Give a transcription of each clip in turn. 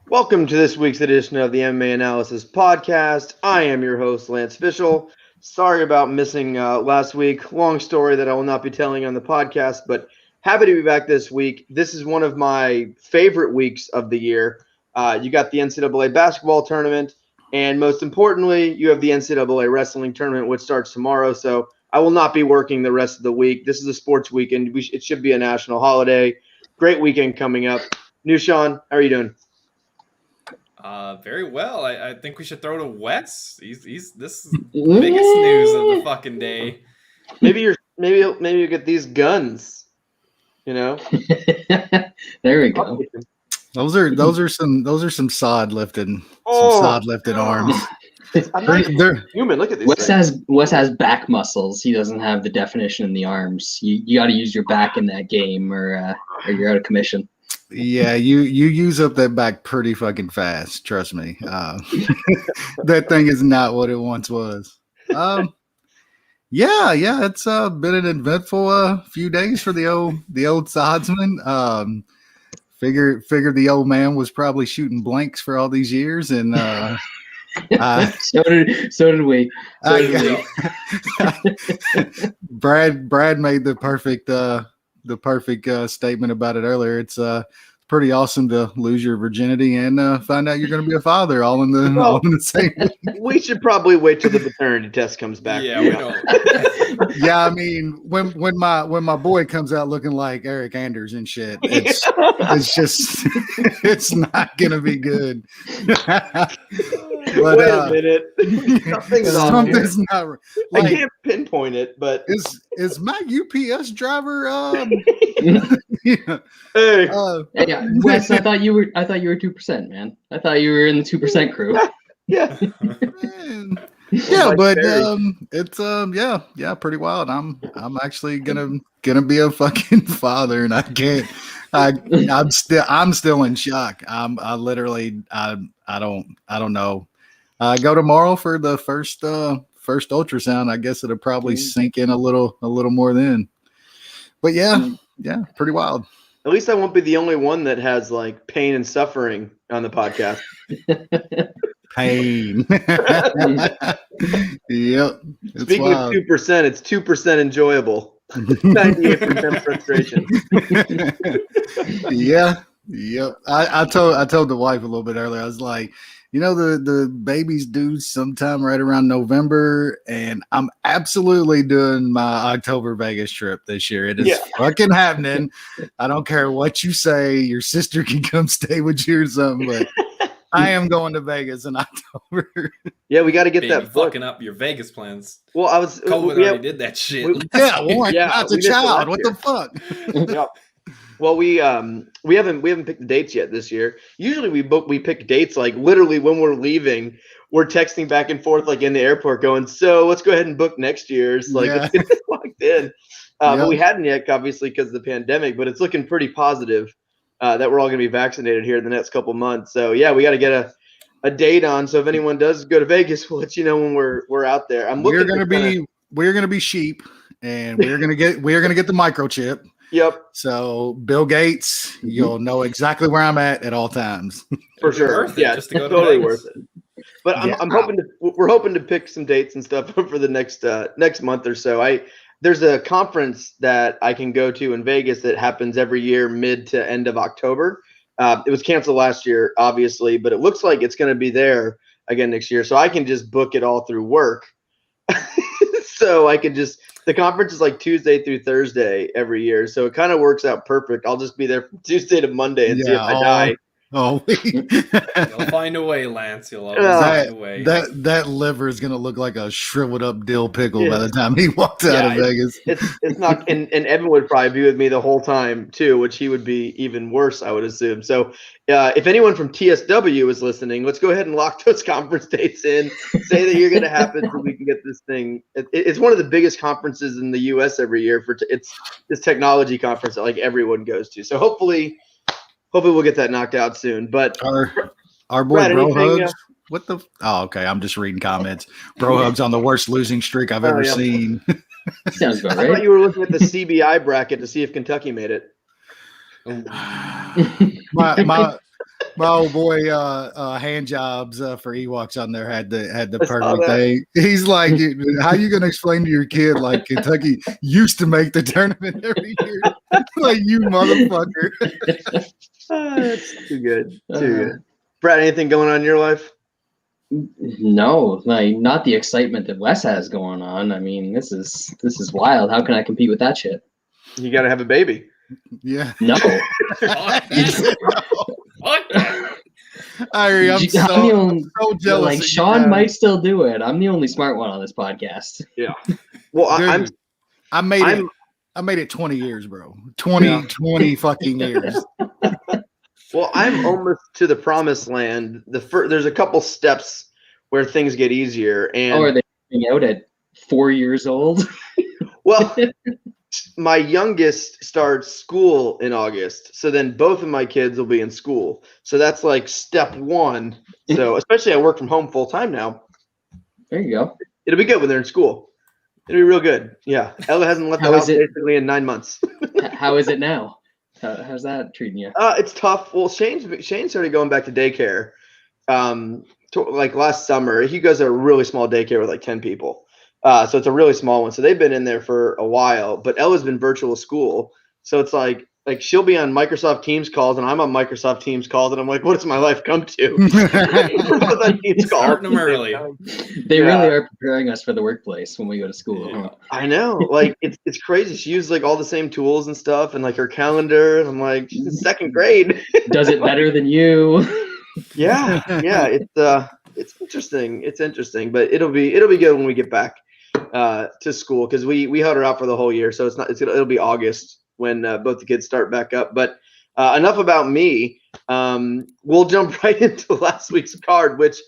Welcome to this week's edition of the MMA Analysis podcast. I am your host, Lance Fishel. Sorry about missing last week. Long story that I will not be telling on the podcast, but happy to be back this week. This is one of my favorite weeks of the year. You got the NCAA basketball tournament, and most importantly, you have the NCAA wrestling tournament, which starts tomorrow. So I will not be working the rest of the week. This is a sports weekend. It should be a national holiday. Great weekend coming up. New Sean, how are you doing? Very well. I think we should throw to Wes. This is the biggest news of the fucking day. Maybe you get these guns. You know. There we go. Those are some sod lifted arms. They're human. Look at these. Wes has back muscles. He doesn't have the definition in the arms. You got to use your back in that game, or you're out of commission. Yeah, you use up that back pretty fucking fast. Trust me. That thing is not what it once was. Yeah, it's been an eventful few days for the old sodsman. Figured the old man was probably shooting blanks for all these years, and so did we. Brad made the perfect statement about it earlier. It's pretty awesome to lose your virginity and find out you're going to be a father all in the same week. We should probably wait till the paternity test comes back. Yeah, we don't. Yeah, I mean, when my boy comes out looking like Eric Anders and shit, it's just it's not going to be good. But, wait a minute. Something's not right. Like, I can't pinpoint it, but is my UPS driver? Yeah. Hey. Wes, I thought you were 2%, man. I thought you were in the 2% crew. Yeah. Yeah, but it's pretty wild. I'm actually gonna be a fucking father, and I can't. I'm still in shock. I don't know. I go tomorrow for the first ultrasound. I guess it'll probably sink in a little more then. But yeah, pretty wild. At least I won't be the only one that has like pain and suffering on the podcast. Pain. Yep. Speaking wild. Of 2%, it's 2% enjoyable. 98% frustration. Yeah. Yep. I told the wife a little bit earlier. I was like, the baby's due sometime right around November, and I'm absolutely doing my October Vegas trip this year. It is fucking happening. I don't care what you say. Your sister can come stay with you or something, but I am going to Vegas in October. Yeah, we got to get that fucking up your Vegas plans. Well, COVID already did that shit. That's a child. What the fuck? Yep. Well, we haven't picked the dates yet this year. Usually we pick dates like literally when we're leaving. We're texting back and forth like in the airport, going, "So let's go ahead and book next year's." Like let's get this locked in. But we hadn't yet, obviously, because of the pandemic. But it's looking pretty positive that we're all going to be vaccinated here in the next couple months. So yeah, we got to get a date on. So if anyone does go to Vegas, we'll let you know when we're out there. We're going to be sheep, and we're going to get the microchip. Yep. So Bill Gates, you'll know exactly where I'm at all times. For sure. Yeah, it's totally worth it. But we're hoping to pick some dates and stuff for the next month or so. There's a conference that I can go to in Vegas that happens every year mid to end of October. It was canceled last year, obviously, but it looks like it's going to be there again next year. So I can just book it all through work. So I can just. The conference is like Tuesday through Thursday every year, so it kind of works out perfect. I'll just be there from Tuesday to Monday and see if I die. You'll find a way, Lance. You'll always find a way. That liver is gonna look like a shriveled up dill pickle by the time he walks out of Vegas. It's not, and Evan would probably be with me the whole time too, which he would be even worse, I would assume. So, if anyone from TSW is listening, let's go ahead and lock those conference dates in. Say that you're gonna happen so we can get this thing. It's one of the biggest conferences in the U.S. every year it's this technology conference that like everyone goes to. So hopefully we'll get that knocked out soon. But our boy Brad, Bro Hugs. What the? Oh, okay. I'm just reading comments. Bro Hugs on the worst losing streak I've ever seen. Sounds about right. I thought you were looking at the CBI bracket to see if Kentucky made it. My old boy, hand jobs for Ewoks on there had the I saw perfect that. thing. He's like, how you gonna explain to your kid like Kentucky used to make the tournament every year? Like, you motherfucker. That's too good. Too good. Brad, anything going on in your life? No, like not the excitement that Wes has going on. I mean, this is wild. How can I compete with that shit? You got to have a baby. Yeah. No. Fuck that. Fuck that. I'm so jealous. Like Sean might still do it. I'm the only smart one on this podcast. Yeah. Well, Dude, I made it 20 years, bro. 20 fucking years. Well, I'm almost to the promised land. There's a couple steps where things get easier. And are they coming out at 4 years old? Well, my youngest starts school in August. So then both of my kids will be in school. So that's like step one. So especially I work from home full time now. There you go. It'll be good when they're in school. It'll be real good. Yeah. Ella hasn't left the house basically in 9 months. How is it now? How's that treating you? It's tough. Well, Shane started going back to daycare like last summer. He goes to a really small daycare with like 10 people. So it's a really small one. So they've been in there for a while, but Ella's been virtual school. So it's like she'll be on Microsoft Teams calls and I'm on Microsoft Teams calls and I'm like, what does my life come to? Starting them early. They really are preparing us for the workplace when we go to school. Yeah. Huh? I know. Like it's crazy. She uses like all the same tools and stuff and like her calendar. And I'm like, she's in second grade. Does it better than you? Yeah. It's interesting. It's interesting, but it'll be good when we get back to school because we held her out for the whole year. So it'll be August when both the kids start back up. But enough about me. We'll jump right into last week's card, which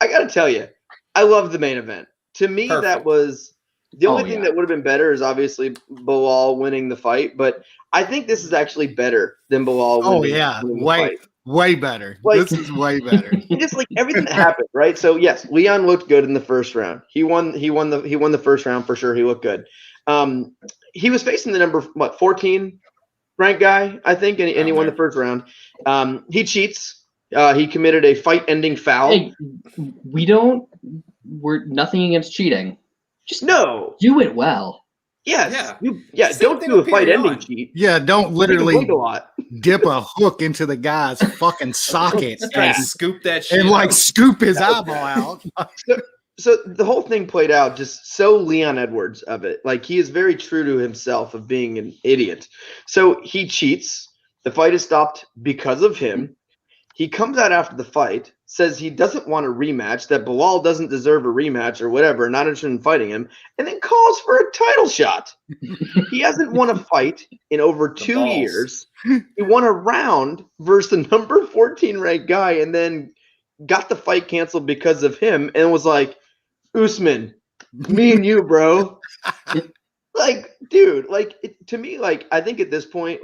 I got to tell you, I love the main event. To me, Perfect. That was the only thing that would have been better is obviously Belal winning the fight. But I think this is actually better than Belal winning the fight. Way better. Like, this is way better. Just like everything that happened, right? So yes, Leon looked good in the first round. He won the first round for sure. He looked good. He was facing the number 14 ranked guy, I think, and he won the first round. He cheats. He committed a fight-ending foul. Hey, we're nothing against cheating. Just do it well. Yes. Don't do a fight-ending cheat. Yeah, don't literally a lot. dip a hook into the guy's fucking socket and scoop that shit and like scoop his eyeball out. So the whole thing played out just so Leon Edwards of it. Like he is very true to himself of being an idiot. So he cheats. The fight is stopped because of him. He comes out after the fight, says he doesn't want a rematch, that Belal doesn't deserve a rematch or whatever, not interested in fighting him, and then calls for a title shot. He hasn't won a fight in over 2 years. He won a round versus the number 14 ranked guy and then got the fight canceled because of him and was like, Usman, me and you, bro. Like, dude, to me, I think at this point,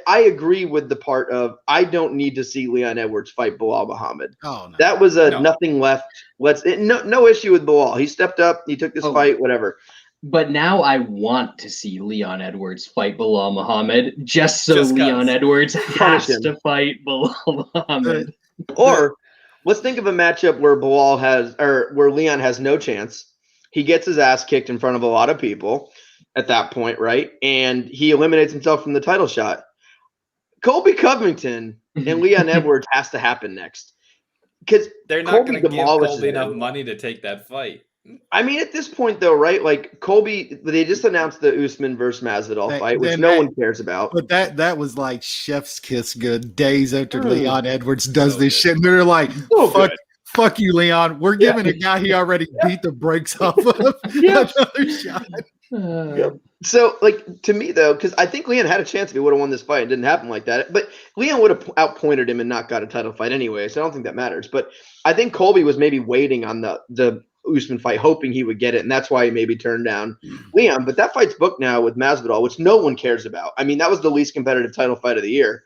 I agree with the part of I don't need to see Leon Edwards fight Belal Muhammad. Oh, no. That was nothing left. No issue with Belal. He stepped up. He took this fight, whatever. But now I want to see Leon Edwards fight Belal Muhammad just Leon Edwards has to fight Belal Muhammad. Or let's think of a matchup where where Leon has no chance. He gets his ass kicked in front of a lot of people at that point, right? And he eliminates himself from the title shot. Colby Covington and Leon Edwards has to happen next. Because they're not going to give Colby enough money to take that fight. I mean, at this point, though, right? Like Colby, they just announced the Usman versus Masvidal fight, which no one cares about. But that was like chef's kiss good days after Leon Edwards does this shit. And they're like, fuck you, Leon. We're giving a guy he already beat the brakes off of another shot. So, to me, though, because I think Leon had a chance if he would have won this fight. It didn't happen like that. But Leon would have outpointed him and not got a title fight anyway, so I don't think that matters. But I think Colby was maybe waiting on the Usman fight, hoping he would get it, and that's why he maybe turned down Leon. But that fight's booked now with Masvidal, which no one cares about. I mean, that was the least competitive title fight of the year.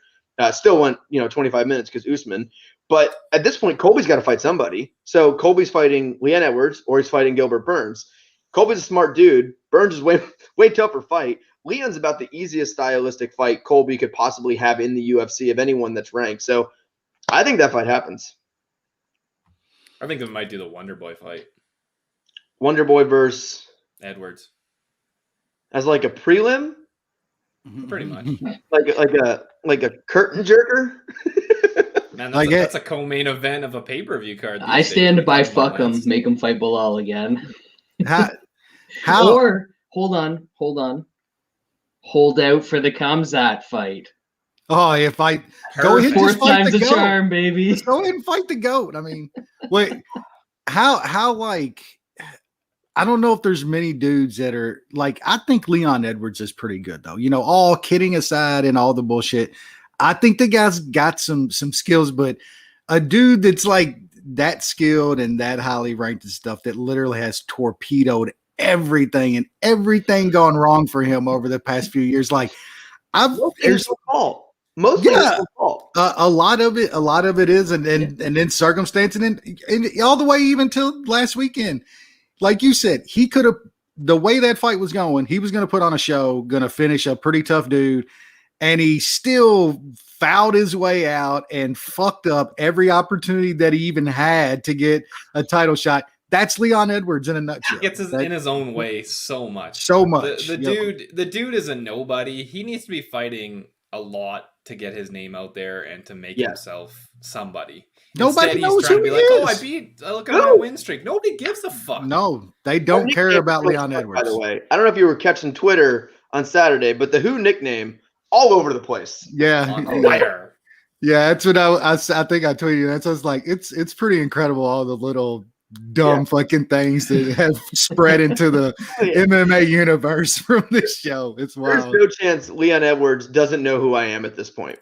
Still went, 25 minutes because Usman. But at this point, Colby's got to fight somebody. So Colby's fighting Leon Edwards or he's fighting Gilbert Burns. Colby's a smart dude. Burns is way tougher fight. Leon's about the easiest stylistic fight Colby could possibly have in the UFC of anyone that's ranked. So I think that fight happens. I think they might do the Wonder Boy fight. Wonder Boy versus Edwards. As like a prelim? Pretty much. Like a curtain jerker? Man, that's a co-main event of a pay-per-view card. I stand by fuck him, make him fight Belal again. How? Or hold on. Hold out for the Khamzat fight. Oh, if I go ahead, fourth time's a charm, baby. Just go ahead and fight the GOAT. I mean, wait, how like I don't know if there's many dudes that are like, I think Leon Edwards is pretty good though. You know, all kidding aside and all the bullshit. I think the guy's got some skills, but a dude that's like that skilled and that highly ranked and stuff that literally has torpedoed everything and everything gone wrong for him over the past few years. Like there's fault. Mostly fault. A lot of it is, and then circumstance, and all the way even till last weekend. Like you said, he could have, the way that fight was going, he was going to put on a show, going to finish a pretty tough dude, and he still fouled his way out and fucked up every opportunity that he even had to get a title shot. That's Leon Edwards in a nutshell. He gets in his own way so much. The dude is a nobody. He needs to be fighting a lot to get his name out there and to make himself somebody. Nobody knows who he is. Look at our win streak. Nobody gives a fuck. No, they don't care about Leon Edwards. By the way, I don't know if you were catching Twitter on Saturday, but the Who nickname all over the place. Yeah, yeah, that's what I think I tweeted. That's I was like, it's pretty incredible all the little dumb fucking things that have spread into the MMA universe from this show. It's wild. There's no chance Leon Edwards doesn't know who I am at this point.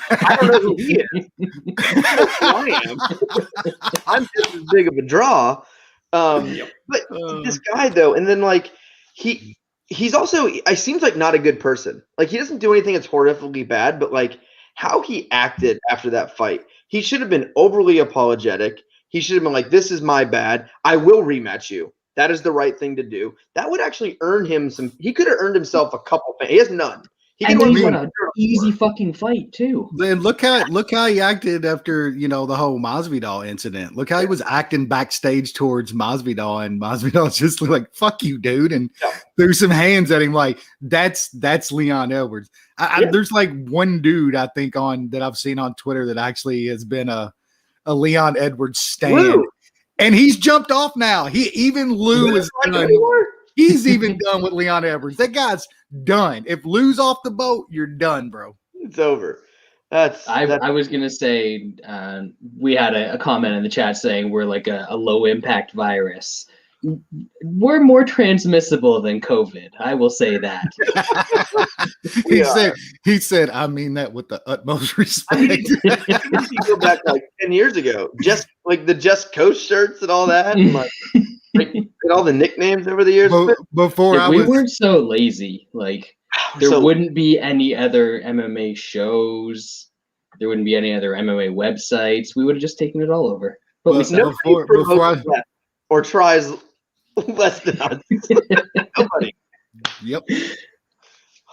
I don't know who he is. I am. I'm just as big of a draw. But this guy though, and then like he's also, he seems like not a good person. Like he doesn't do anything that's horrifically bad, but like how he acted after that fight, he should have been overly apologetic. He should have been like, this is my bad. I will rematch you. That is the right thing to do. That would actually earn him some. He could have earned himself a couple. He has none. He won an easy fucking fight too. Then look how he acted after the whole Masvidal incident. Look how he was acting backstage towards Masvidal, and Masvidal's just like, "Fuck you, dude," and threw some hands at him. Like that's Leon Edwards. There's like one dude I think that I've seen on Twitter that actually has been a Leon Edwards stan, and he's jumped off now. Lou is done. He's even done with Leon Edwards. That guy's done. If Lou's off the boat, you're done, bro. It's over. I was gonna say we had a comment in the chat saying we're like a low impact virus. We're more transmissible than COVID. I will say that. He said, I mean that with the utmost respect. If you go back like 10 years ago, just like the Just Coast shirts and all that, and like all the nicknames over the years. We weren't so lazy. Like there wouldn't be any other MMA shows. There wouldn't be any other MMA websites. We would have just taken it all over. But or tries less than us. Nobody. Yep.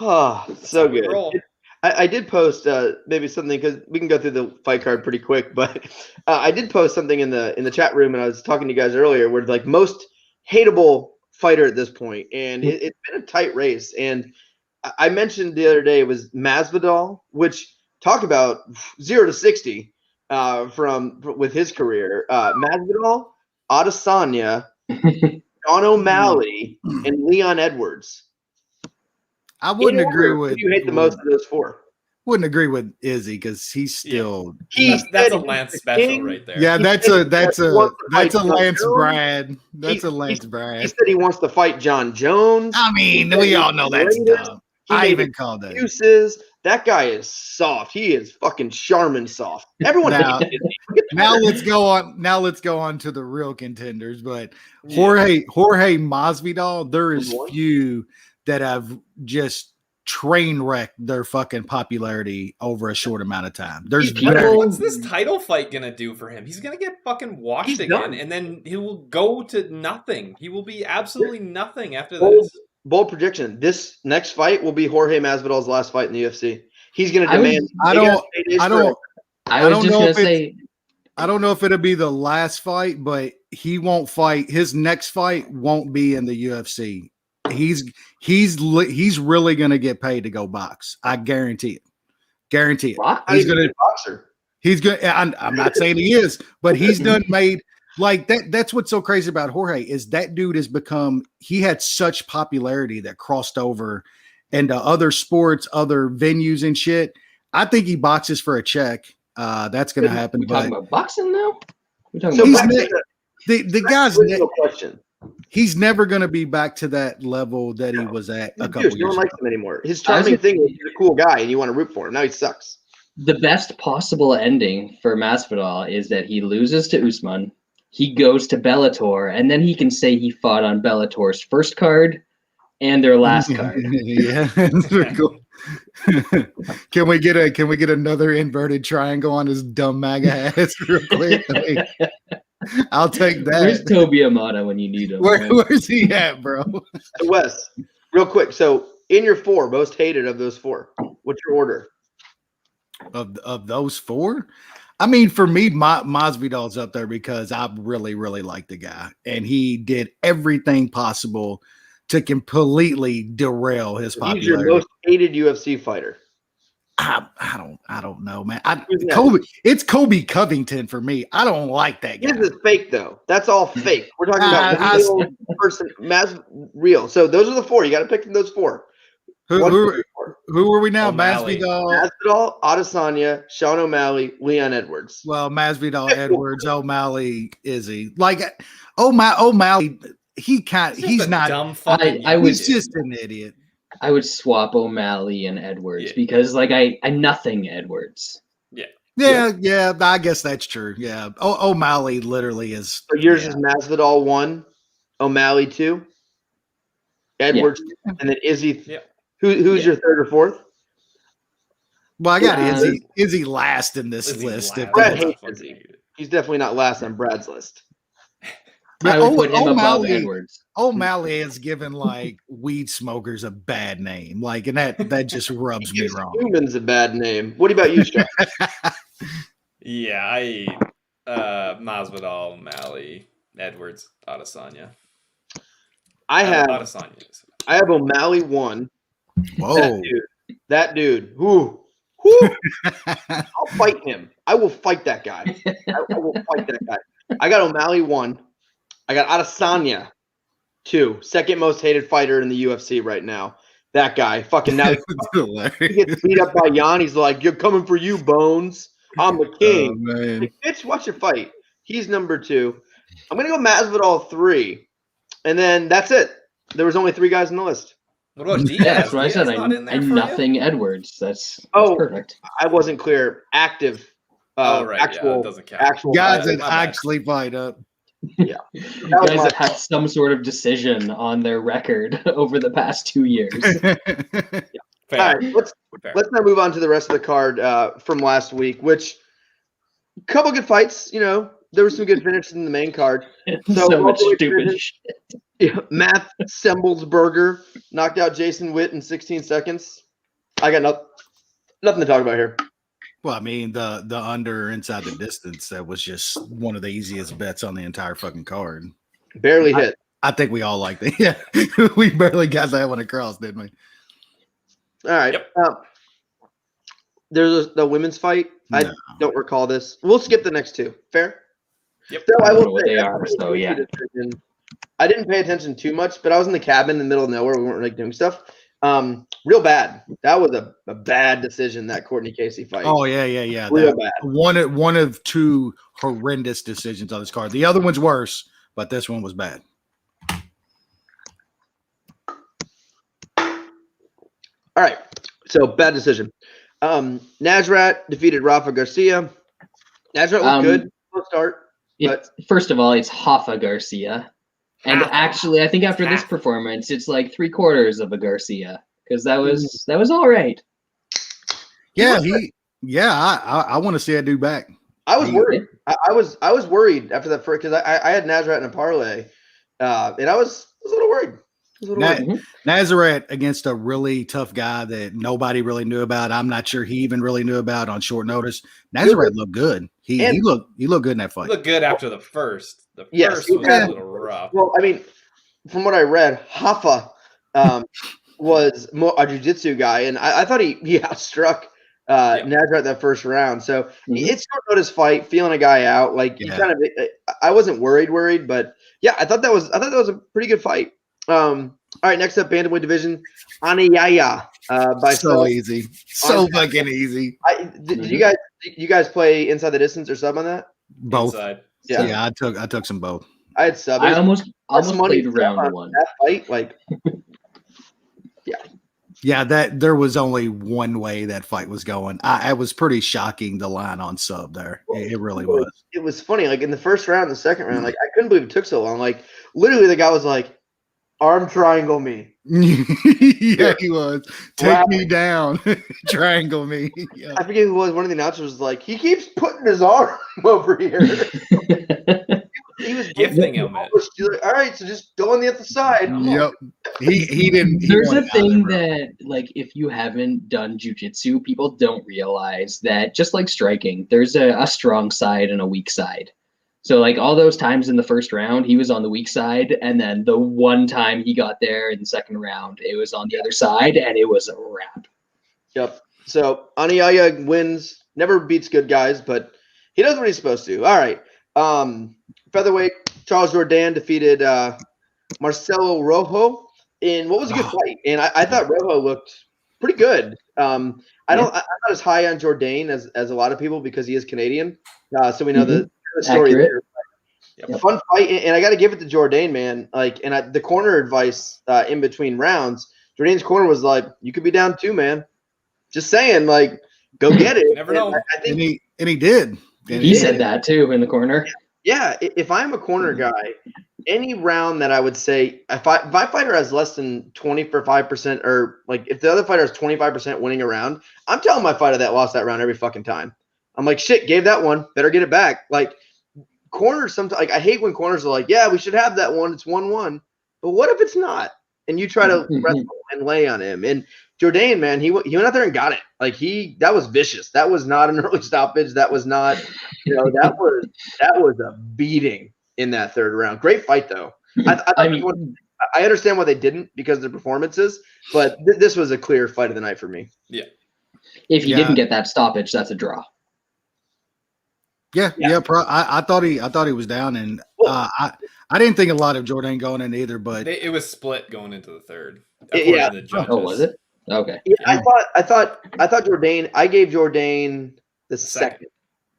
Oh, so good. I did post maybe something, because we can go through the fight card pretty quick, but I did post something in the chat room, and I was talking to you guys earlier, where like most hateable fighter at this point, and it's been a tight race. And I mentioned the other day it was Masvidal, which talk about 0 to 60 with his career. Masvidal, Adesanya, Sean O'Malley, and Leon Edwards. I wouldn't agree with. Who do you hate the most of those four? Wouldn't agree with Izzy, because he's still. That's a Lance special right there. Yeah, that's a Lance Brad. That's a Lance Brad. He said he wants to fight John Jones. I mean, we all know that's dumb. I even called that. Excuses. That guy is soft. He is fucking Charmin soft. Everyone. Now let's go on. Now let's go on to the real contenders. But Jorge Masvidal, there is few that have just train wrecked their fucking popularity over a short amount of time. What's this title fight gonna do for him? He's gonna get fucking washed again, and then he will go to nothing. He will be absolutely nothing after this. Bold prediction: this next fight will be Jorge Masvidal's last fight in the UFC. He's gonna demand. I I was just gonna say, I don't know if it'll be the last fight, but he won't fight. His next fight won't be in the UFC. He's really gonna get paid to go box. I guarantee it. Guarantee it. He's gonna be a boxer. He's good. I'm not saying he is, but he's done made like that. That's what's so crazy about Jorge is that dude has become. He had such popularity that crossed over into other sports, other venues, and shit. I think he boxes for a check. That's going to happen. We're talking about boxing now. The guy's question. He's never going to be back to that level that he was at a couple years ago. No one likes him anymore. His charming thing is he's a cool guy, and you want to root for him. Now he sucks. The best possible ending for Masvidal is that he loses to Usman, he goes to Bellator, and then he can say he fought on Bellator's first card and their last card. Yeah, that's pretty cool. Can we get another inverted triangle on his dumb MAGA ass real quick? I'll take that. Where's Toby Amata when you need him? Where's he at, bro? Wes, real quick. So in your 4 most hated of those 4, what's your order? Of those 4? I mean, for me, Masvidal's up there because I really, really like the guy. And he did everything possible to completely derail his popularity. He's your most hated UFC fighter. I don't know, man. It's Kobe Covington for me. I don't like that guy. This is fake, though. That's all fake. We're talking about real person, real. So those are the 4. You got to pick from those 4. Who are we now? Masvidal, Adesanya, Sean O'Malley, Leon Edwards. Well, Masvidal, Edwards, O'Malley, Izzy. Like O'Malley, he's not. He's just an idiot. I would swap O'Malley and Edwards because, like, I'm nothing Edwards. Yeah. I guess that's true. Yeah, O'Malley literally is. So yours is Masvidal 1, O'Malley 2, Edwards, and then Izzy. Yeah. Who's your 3rd or 4th? Well, I got Izzy last in this list. Brad hates Izzy. He's definitely not last on Brad's list. I would put him above Edwards. O'Malley has given like weed smokers a bad name, like, and that just rubs me wrong. Humans a bad name. What about you, Sean? Yeah, Masvidal, O'Malley, Edwards, Adesanya. I have O'Malley 1. Whoa, that dude. Whoo. I'll fight him. I will fight that guy. I will fight that guy. I got O'Malley 1. I got Adesanya 2, second most hated fighter in the UFC right now. That guy, fucking now he gets beat up by Jan. He's like, "You're coming for you, Bones. I'm the king." Oh, man. Like, bitch, watch your fight. He's number 2. I'm gonna go Masvidal 3, and then that's it. There was only 3 guys on the list. What about Diaz? Yeah, that's what I said. I'm nothing Edwards. That's perfect. I wasn't clear. Active. Right. Actual, it doesn't count. Actual guys that actually fight up. Yeah. Guys that had some sort of decision on their record over the past 2 years. All right, let's now move on to the rest of the card from last week, which a couple good fights. You know, there were some good finishes in the main card. So much stupid shit. Yeah, Matt Semblesberger knocked out Jason Witt in 16 seconds. I got nothing to talk about here. Well, I mean, the under inside the distance, that was just one of the easiest bets on the entire fucking card. Barely hit. I think we all like that. Yeah, we barely got that one across, didn't we? All right. Yep. There's the women's fight. No. I don't recall this. We'll skip the next 2. Fair? Yep. So I will say, they are, so yeah. I didn't pay attention too much, but I was in the cabin in the middle of nowhere. We weren't really doing stuff. Real bad. That was a bad decision, that Courtney Casey fight. Oh, yeah. Real bad. One of 2 horrendous decisions on this card. The other one's worse, but this one was bad. All right. So, bad decision. Nasrat defeated Rafa Garcia. Nasrat was good. Good start. But first of all, it's Rafa Garcia. And actually, I think after this performance, it's like 3/4 of a Garcia, because that was all right. Yeah, I want to see that dude back. I was worried. I was worried after that first, because I had Nasrat in a parlay, and I was a little worried. Nazareth against a really tough guy that nobody really knew about. I'm not sure he even really knew about on short notice. Nazareth looked good. He looked good in that fight. He looked good after the first. The first was a little rough. Well, I mean, from what I read, Hoffa was more a jiu-jitsu guy, and I thought he outstruck Nazareth that first round. So it's short notice fight, feeling a guy out. Like he kind of, I wasn't worried, but yeah, I thought that was a pretty good fight. All right, next up, bantamweight division, Aniyaya by easy, so fucking easy. Did you guys play Inside the Distance or sub on that? Both. Inside. Yeah, I took some both. I had sub. I almost played round one. That fight, like, yeah. That there was only one way that fight was going. I was pretty shocking the line on sub there. It really was. It was funny. Like in the first round, the second round, like I couldn't believe it took so long. Like literally, the guy was like, "Arm triangle me." Yeah, he was. Take me down. Triangle me. Yeah. I forget who was. One of the announcers was like, he keeps putting his arm over here. He was gifting him it. Like, all right, so just go on the other side. Yep. He didn't. There's a thing that, like, if you haven't done jiu-jitsu, people don't realize that just like striking, there's a strong side and a weak side. So, like, all those times in the first round, he was on the weak side, and then the one time he got there in the second round, it was on the other side, and it was a wrap. Yep. So, Aniyaya wins, never beats good guys, but he does what he's supposed to. All right. Featherweight, Charles Jourdain defeated Marcelo Rojo in what was a good fight, and I thought Rojo looked pretty good. I'm not as high on Jourdain as a lot of people because he is Canadian, so we know the story there. Fun fight, and I got to give it to Jourdain, man. Like, and the corner advice in between rounds, Jourdain's corner was like, "You could be down 2, man. Just saying, like, go get it." You never know. I think he did. He said that too in the corner. Yeah, if I'm a corner guy, any round that I would say, if my fighter has less than 25%, or like if the other fighter has 25% winning a round, I'm telling my fighter that lost that round every fucking time. I'm like, shit, gave that one, better get it back. Like corners sometimes, like I hate when corners are like, yeah, we should have that one. It's 1-1, but what if it's not? And you try to wrestle and lay on him. And Jourdain, man, he went out there and got it. Like that was vicious. That was not an early stoppage. That was not, that was a beating in that third round. Great fight though. I understand why they didn't because of the performances, but this was a clear fight of the night for me. Yeah. If he didn't get that stoppage, that's a draw. Yeah. I thought he was down, and I didn't think a lot of Jourdain going in either, but it was split going into the third. Yeah. The judges. Oh, was it? Okay. Yeah, I thought Jourdain. I gave Jourdain the second.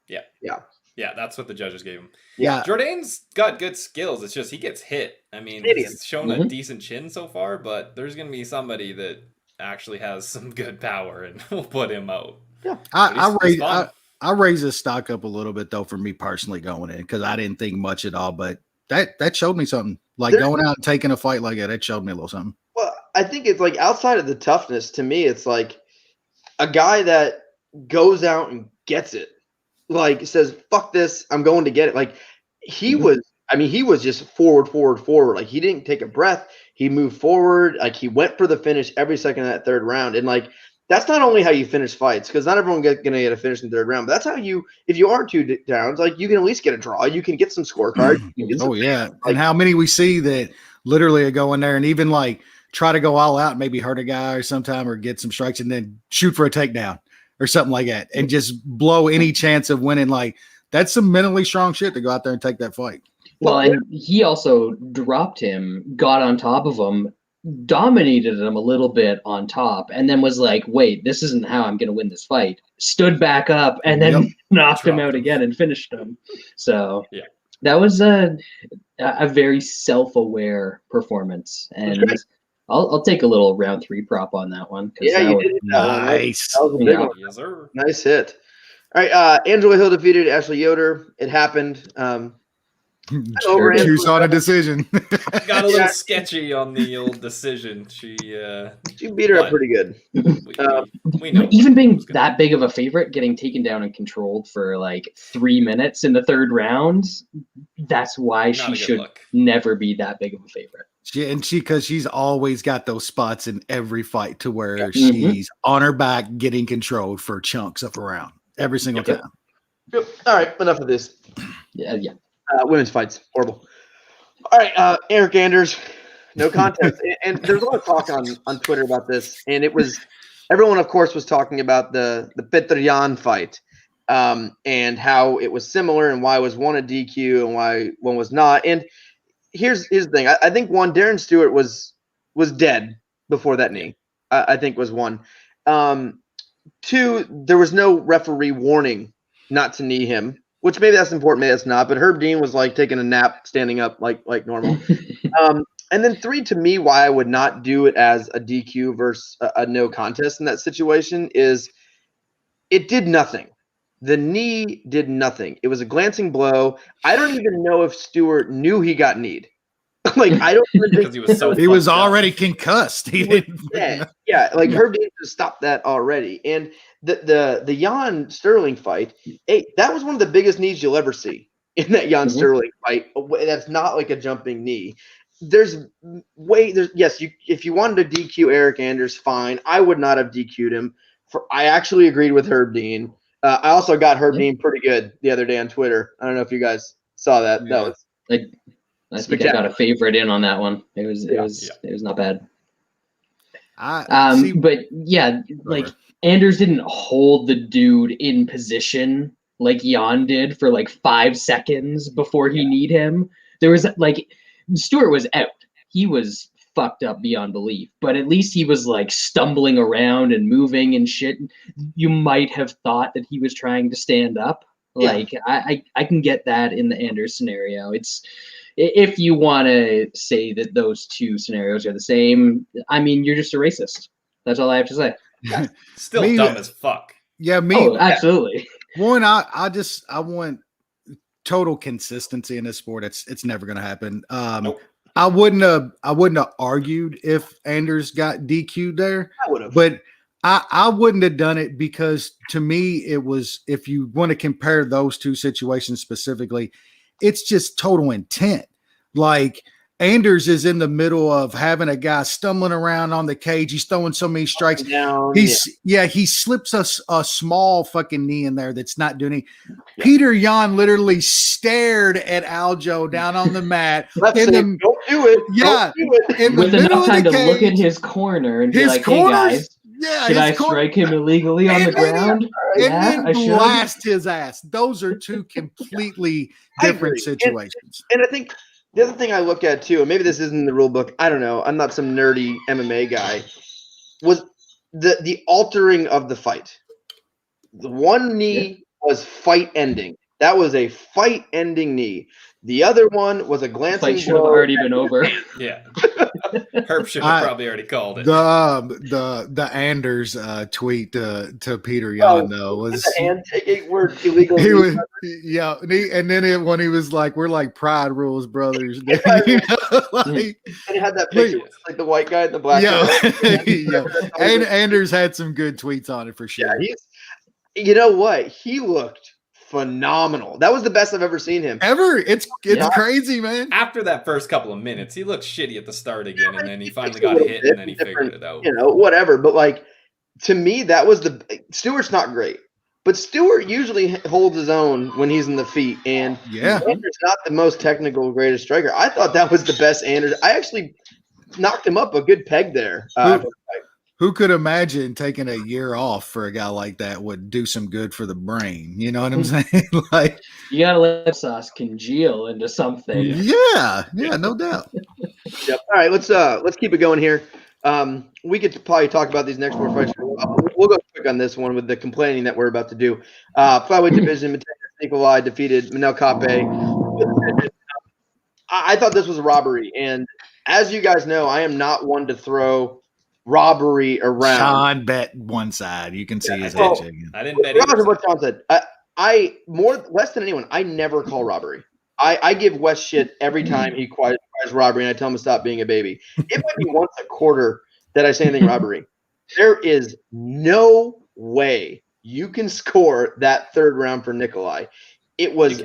Yeah, that's what the judges gave him. Yeah. Jourdain's got good skills. It's just he gets hit. I mean, he's shown a decent chin so far, but there's going to be somebody that actually has some good power, and we'll put him out. Yeah. I raised his stock up a little bit, though, for me personally going in, because I didn't think much at all, but that showed me something. Like going out and taking a fight like that showed me a little something. Well, I think it's like outside of the toughness, to me, it's like a guy that goes out and gets it. Like says, fuck this, I'm going to get it. Like he was just forward. Like he didn't take a breath. He moved forward. Like he went for the finish every second of that third round. And like, that's not only how you finish fights, because not everyone going to get a finish in the third round, but that's how if you are 2 downs, like you can at least get a draw. You can get some scorecards. Yeah. And how many we see that literally are going there and even like try to go all out and maybe hurt a guy or sometime or get some strikes and then shoot for a takedown or something like that and just blow any chance of winning. Like that's some mentally strong shit to go out there and take that fight. Well, and he also dropped him, got on top of him, dominated him a little bit on top, and then was like, wait, this isn't how I'm going to win this fight. Stood back up and then knocked him out again and finished him. So that was a very self-aware performance. And I'll take a little round 3 prop on that one. Yeah, you did. Nice. That was a big one. Yes, sir. Nice hit. All right, Angela Hill defeated Ashley Yoder. It happened. Choose on a decision. Got a little sketchy on the old decision. She beat her up pretty good. We know even being that big of a favorite, getting taken down and controlled for like 3 minutes in the third round, that's why she should never be that big of a favorite. Because she's always got those spots in every fight to where she's on her back getting controlled for chunks of a round every single time. Yep. All right, enough of this. Yeah. Women's fights, horrible. All right, Eric Anders, no contest. And there's a lot of talk on Twitter about this, and it was everyone, of course, was talking about the Petr-Yan fight, and how it was similar, and why was one a DQ and why one was not. And here's the thing: I think one, Darren Stewart was dead before that knee. I think was one. Two, there was no referee warning not to knee him. Which maybe that's important, maybe that's not. But Herb Dean was like taking a nap, standing up like normal. And then 3, to me, why I would not do it as a DQ versus a no contest in that situation is it did nothing. The knee did nothing. It was a glancing blow. I don't even know if Stewart knew he got kneed. Like I don't because he was already concussed. He didn't. Yeah, like Herb Dean just stopped that already. And the Jan Sterling fight, that was one of the biggest knees you'll ever see in that Jan Sterling fight. That's not like a jumping knee. If you wanted to DQ Eric Anders, fine. I would not have DQ'd him. I actually agreed with Herb Dean. I also got Herb Dean pretty good the other day on Twitter. I don't know if you guys saw that. Yeah. I think I got a favorite in on that one. It was not bad. But yeah, like Anders didn't hold the dude in position like Jan did for like 5 seconds before he kneed him. There was like Stewart was out. He was fucked up beyond belief, but at least he was like stumbling around and moving and shit. You might have thought that he was trying to stand up. Like I can get that in the Anders scenario. It's if you want to say that those two scenarios are the same, I mean, you're just a racist. That's all I have to say. Still dumb as fuck. Yeah, me. Oh, absolutely. One, I want total consistency in this sport. It's never going to happen. Nope. I wouldn't have argued if Anders got DQ'd there. I would have, but I wouldn't have done it because to me it was, if you want to compare those two situations specifically, it's just total intent. Like Anders is in the middle of having a guy stumbling around on the cage. He's throwing so many strikes. He slips a small fucking knee in there that's not doing anything. Yeah. Petr-Yan literally stared at Aljo down on the mat. Don't do it. Yeah. Don't do it. With enough time to look at his corner and be like, hey guys, should I strike him illegally on the ground? And then blast his ass. Those are two completely different situations. And I think the other thing I look at too, and maybe this isn't in the rule book, I don't know, I'm not some nerdy MMA guy, was the altering of the fight. The one knee was fight ending. That was a fight ending knee. The other one was a glancing blow. Fight should have already been over. Yeah. Herb should have probably already called it. The Anders tweet to Petr-Yan though was the hand taking word illegal. He was when he was like, we're like pride rules brothers. You know, and he had that picture like the white guy and the black guy. And Anders had some good tweets on it for sure. Yeah, you know what? He looked phenomenal. That was the best I've ever seen him. It's crazy, man. After that first couple of minutes, he looked shitty at the start again, and then he finally got hit, and then he figured it out. You know, whatever. But like, to me, that was Stewart's not great, but Stewart usually holds his own when he's in the feet, and Anders not the most technical, greatest striker. I thought that was the best Anders. I actually knocked him up a good peg there. Who could imagine taking a year off for a guy like that would do some good for the brain? You know what I'm saying? Like, you gotta let sauce congeal into something. Yeah, no doubt. Yep. All right, let's keep it going here. We could probably talk about these next 4 fights. We'll go quick on this one with the complaining that we're about to do. Flyweight division, Nikolai defeated Manel Kape. I thought this was a robbery, and as you guys know, I am not one to throw robbery around. Sean bet one side. You can see his head shaking. I didn't bet either. What Sean said. Less than anyone, I never call robbery. I give Wes shit every time he cries robbery, and I tell him to stop being a baby. It might be once a quarter that I say anything robbery. There is no way you can score that third round for Nikolai. It was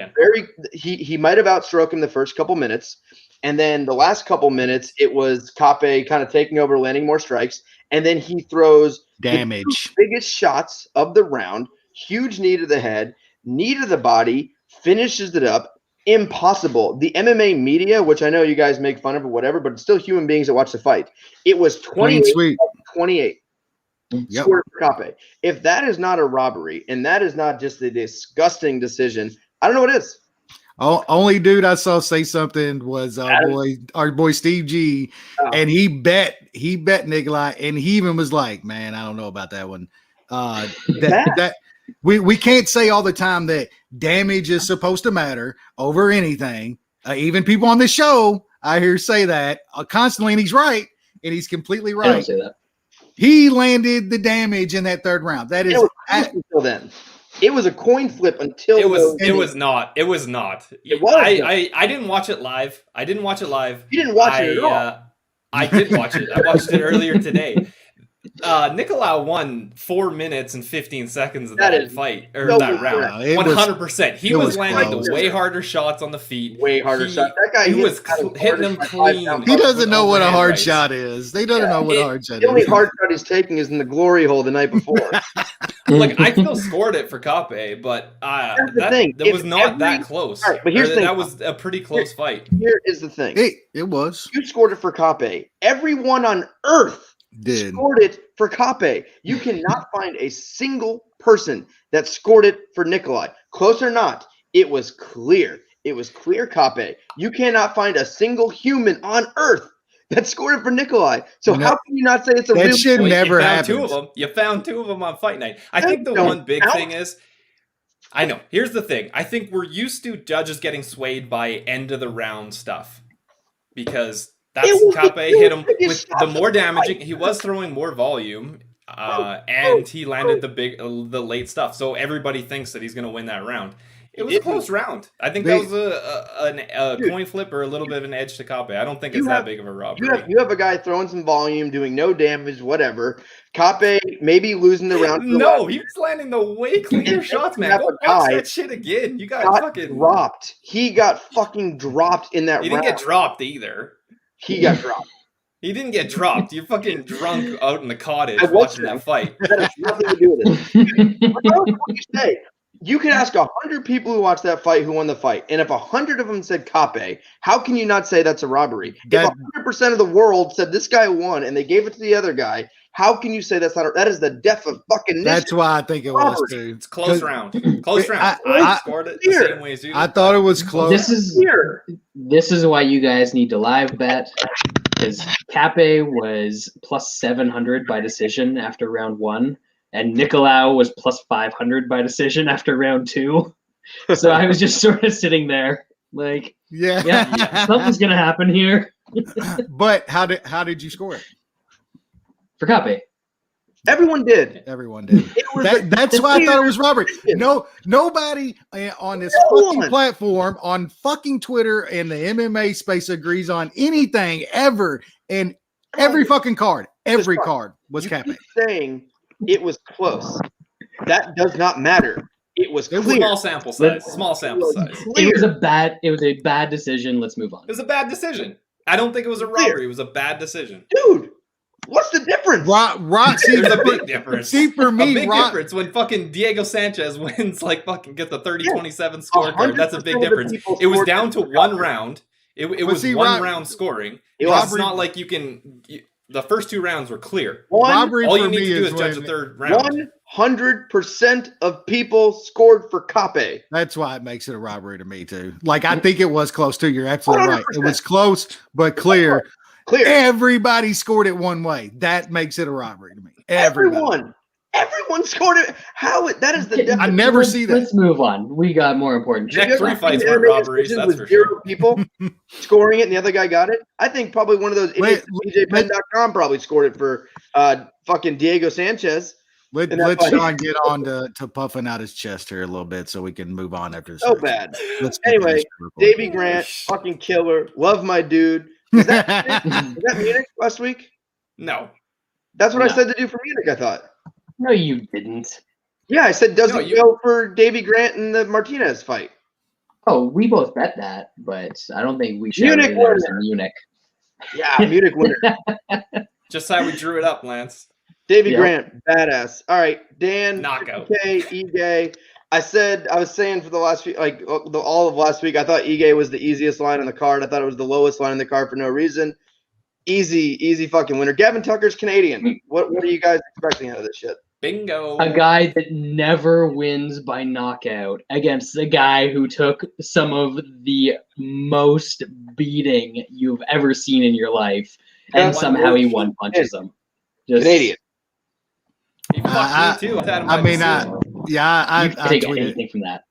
he might have outstroked him the first couple minutes, and then the last couple minutes it was Kape kind of taking over, landing more strikes, and then he throws damage, the biggest shots of the round, huge knee to the head, knee to the body, finishes it up. Impossible. The MMA media, which I know you guys make fun of or whatever, but it's still human beings that watch the fight. It was 28. Yep. Scored for Kape. If that is not a robbery, and that is not just a disgusting decision, I don't know what is. Only dude I saw say something was our boy Steve G, and he bet Nikolai, and he even was like, "Man, I don't know about that one." We can't say all the time that damage is supposed to matter over anything. Even people on the show, I hear say that constantly, and he's right, and he's completely right. I don't say that. He landed the damage in that third round. That is until then. It was a coin flip until it was not. It was. I didn't watch it live. You didn't watch it at all. I did watch it. I watched it earlier today. Nikolai won 4 minutes and 15 seconds of that fight or that round. 100%. He was landing the way harder shots on the feet. Way harder shots. That guy was hitting them clean. He doesn't know what a hard shot is. They don't know what a hard shot is. The only hard shot he's taking is in the glory hole the night before. Like I still scored it for Kape, but that was not that close. Right, but here's the thing. That was a pretty close fight. Here is the thing. It was. You scored it for Kape. Everyone on earth scored it for Kape. You cannot find a single person that scored it for Nikolai. Close or not, it was clear. It was clear Kape. You cannot find a single human on earth that scored it for Nikolai. So how can you not say it's a real? That should never happen. You found two of them on fight night. I think the one big thing is, I know. Here's the thing. I think we're used to judges getting swayed by end of the round stuff because that's Kape hit him with the more damaging. He was throwing more volume, and he landed the late stuff. So everybody thinks that he's going to win that round. It was a close round. I think that was a coin flip or a little bit of an edge to Kape. I don't think it's that big of a robbery. You have a guy throwing some volume, doing no damage, whatever. Kape maybe losing the round. No, he was landing the way cleaner shots, man. Go watch that shit again. You got fucking dropped. He got fucking dropped in that round. He didn't get dropped either. He got dropped. He didn't get dropped. You're fucking drunk out in the cottage watching that fight. That has nothing to do with it. What you say? You could ask 100 people who watched that fight who won the fight, and if 100 of them said Kape, how can you not say that's a robbery? If 100% of the world said this guy won and they gave it to the other guy, how can you say that's not? That is the death of fucking. That's why I think it was too. It's close round. Close round. I scored it the same way as you. I thought it was close. This is why you guys need to live bet, because Kape was plus 700 by decision after round 1. And Nikolai was plus 500 by decision after round 2. So I was just sort of sitting there like, yeah, something's going to happen here. But how did you score it? For Kape. Everyone did. That's why I thought it was robbery. Nobody on this fucking platform, on fucking Twitter and the MMA space agrees on anything ever. And every fucking card, was Kape. Saying it was close. That does not matter. It was clear. Small sample size. It was a bad decision. Let's move on. It was a bad decision. I don't think it was a robbery. It was a bad decision. Dude, what's the difference? There's a big difference. See, for me, difference when fucking Diego Sanchez wins, like fucking get the 30-27 scorecard. That's a big difference. It was down to one round. It was one round scoring. It's not like you can. The first 2 rounds were clear. All you need to do is judge the third round. 100% of people scored for Kape. That's why it makes it a robbery to me too. Like I think it was close too. You're absolutely 100%. Right. It was close but clear. Everybody scored it one way. That makes it a robbery to me. Everyone scored it. That is the I never see that. Let's move on. We got more important. Next 3 fights were robberies. That's for sure. People scoring it, and the other guy got it. I think probably one of those idiots, BJPen.com probably scored it for fucking Diego Sanchez. Let Sean get on to puffing out his chest here a little bit so we can move on after this. So bad. Anyway, Davey Grant, fucking killer. Love my dude. Was that Munich last week? No. That's what I said to do for Munich, I thought. No, you didn't. Yeah, I said doesn't go for Davey Grant in the Martinez fight. Oh, we both bet that, but I don't think we should. Munich winner. Munich. Yeah, Munich winner. Just how we drew it up, Lance. Davey Grant, badass. All right, Dan, knockout. Ige. I was saying for the last few, all of last week, I thought Ige was the easiest line on the card. I thought it was the lowest line on the card for no reason. Easy fucking winner. Gavin Tucker's Canadian. What are you guys expecting out of this shit? Bingo. A guy that never wins by knockout against a guy who took some of the most beating you've ever seen in your life, and somehow he one punches him. Just Canadian. He fucked me too. I take anything from that.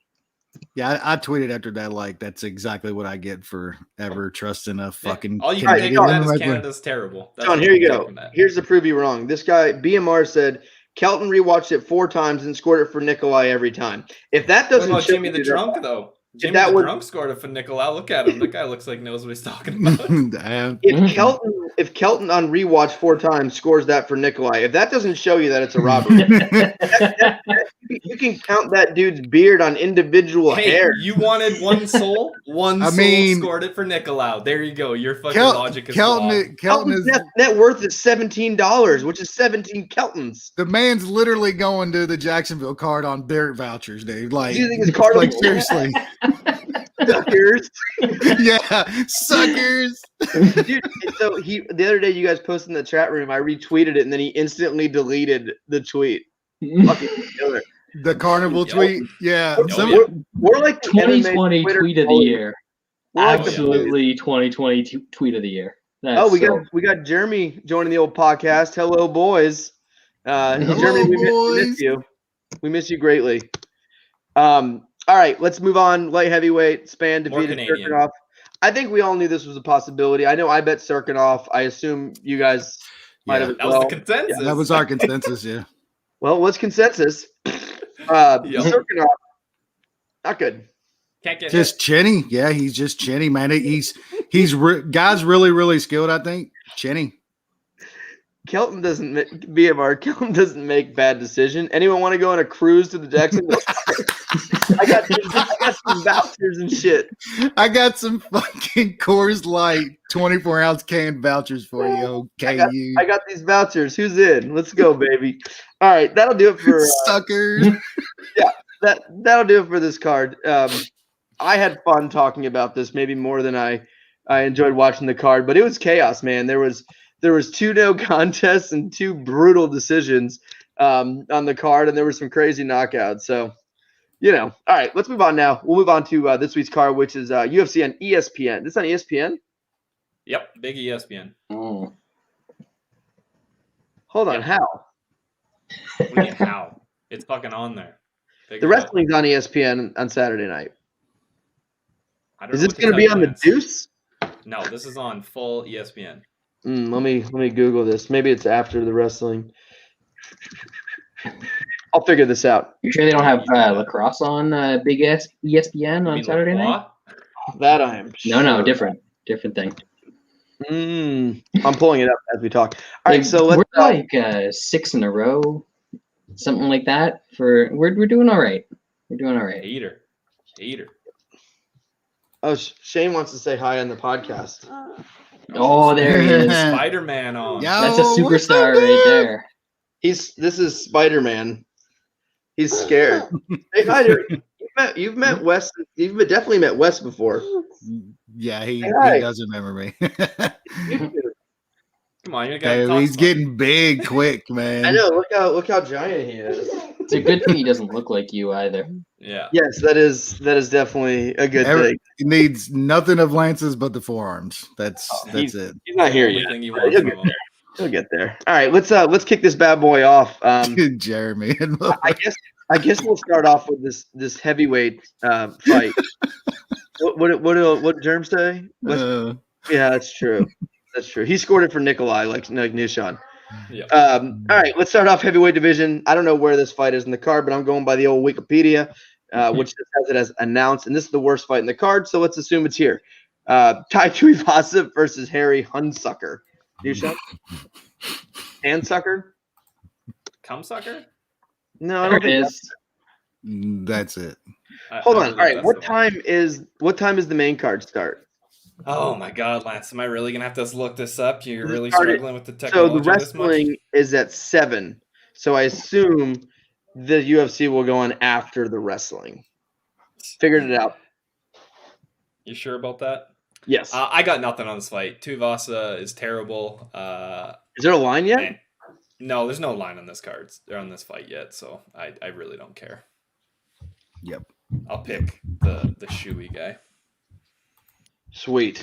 Yeah, I tweeted after that, like, that's exactly what I get for ever trusting a fucking all you can take from that is Canada's terrible. John, here you go. Here's to prove you wrong. This guy, BMR, said Kelton rewatched it 4 times and scored it for Nikolai every time. If that doesn't show Jimmy the Drunk, though? Jimmy the Drunk scored it for Nikolai. Look at him. That guy looks like knows what he's talking about. If Kelton on rewatch 4 times scores that for Nikolai, if that doesn't show you that it's a robbery, you can count that dude's beard on individual hair. You wanted one soul? Soul scored it for Nikolai. There you go. Your fucking logic is Kelton's net worth is $17, which is 17 Keltons. The man's literally going to the Jacksonville card on Barrett vouchers, dude. Like, do you think his card seriously? Suckers. Yeah, suckers. Dude, so the other day you guys posted in the chat room, I retweeted it and then he instantly deleted the tweet. Fucking killer. The carnival tweet? Yeah. We're like 2020 tweet of the year. Absolutely 2020 tweet of the year. We got Jeremy joining the old podcast. Hello, boys. Jeremy, we miss you. We miss you greatly. All right, let's move on. Light heavyweight, Span defeated Serkinov. I think we all knew this was a possibility. I know I bet Serkinov. I assume you guys might have as well. That was the consensus. Yeah, that was our consensus, yeah. Well, what's consensus? Serkinov, not good. Can't get just chinny. Yeah, he's just chinny, man. Guy's really, really skilled, I think. Chinny. Kelton doesn't make bad decision. Anyone want to go on a cruise to the Jacksonville? I got some vouchers and shit. I got some fucking Coors Light 24-ounce can vouchers for you. Okay, I got these vouchers. Who's in? Let's go, baby. All right, that'll do it for suckers. Yeah, that'll do it for this card. I had fun talking about this, maybe more than I enjoyed watching the card, but it was chaos, man. There was 2 no contests and 2 brutal decisions on the card, and there were some crazy knockouts. So, all right, let's move on now. We'll move on to this week's card, which is UFC on ESPN. This is on ESPN? Yep, big ESPN. Oh. Hold on, how? What do you mean, how? It's fucking on there. The wrestling's on ESPN on Saturday night. Is this going to be on the Deuce? No, this is on full ESPN. Let me Google this. Maybe it's after the wrestling. I'll figure this out. You sure they don't have lacrosse on big ESPN on Saturday night? That I am sure. No, different thing. I'm pulling it up as we talk. All right, so we're like 6 in a row, something like that. We're doing all right. We're doing all right. Hater. Oh, Shane wants to say hi on the podcast. Oh, there he is. Spider-Man on. That's a superstar right there. This is Spider-Man. He's scared. Hey, hi there. You've met Wes. You've definitely met Wes before. Yeah, he does remember me. Come on, you got. He's getting big quick, man. I know. Look how giant he is. It's a good thing he doesn't look like you either. Yeah. Yes, that is definitely a good thing. He needs nothing of Lance's but the forearms. That's it. He's not here yet. He'll get there. All right, let's kick this bad boy off. Jeremy. I guess we'll start off with this heavyweight fight. What Germ say? Yeah, that's true. That's true. He scored it for Nikolai, like Nishan. Yeah. All right, let's start off heavyweight division. I don't know where this fight is in the card, but I'm going by the old Wikipedia, which just has it as announced. And this is the worst fight in the card, so let's assume it's here. Tuivasa versus Harry Hunsucker. Handsucker? Cumsucker? No, I don't think is. That's it. Hold on. All right, what time is the main card start? Oh my God, Lance! Am I really gonna have to look this up? You're really struggling with the technology. So the wrestling is at 7. So I assume the UFC will go on after the wrestling. Figured it out. You sure about that? Yes. I got nothing on this fight. Tuivasa is terrible. Is there a line yet? No, there's no line on this card or on this fight yet, so I really don't care. Yep. I'll pick the shoey guy. Sweet.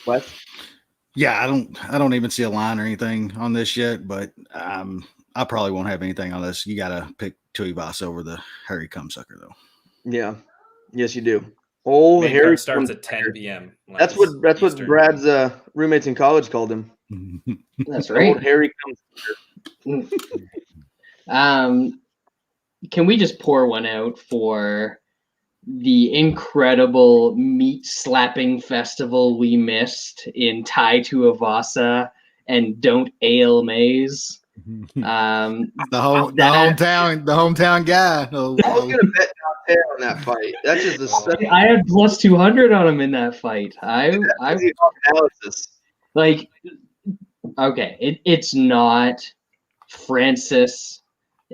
What? Yeah, I don't even see a line or anything on this yet, but I probably won't have anything on this. You gotta pick Tuivasa over the Harry Cumsucker though. Yeah. Yes, you do. Old Main Harry card starts at 10 p.m. That's what Brad's roommates in college called him. That's right. Old Harry Cumsucker. Can we just pour one out for the incredible meat slapping festival we missed in Tuivasa and Don't Ale Maze? The hometown guy. I was gonna bet on that fight. That's just I had plus 200 on him in that fight. analysis. Like, okay, it's not Francis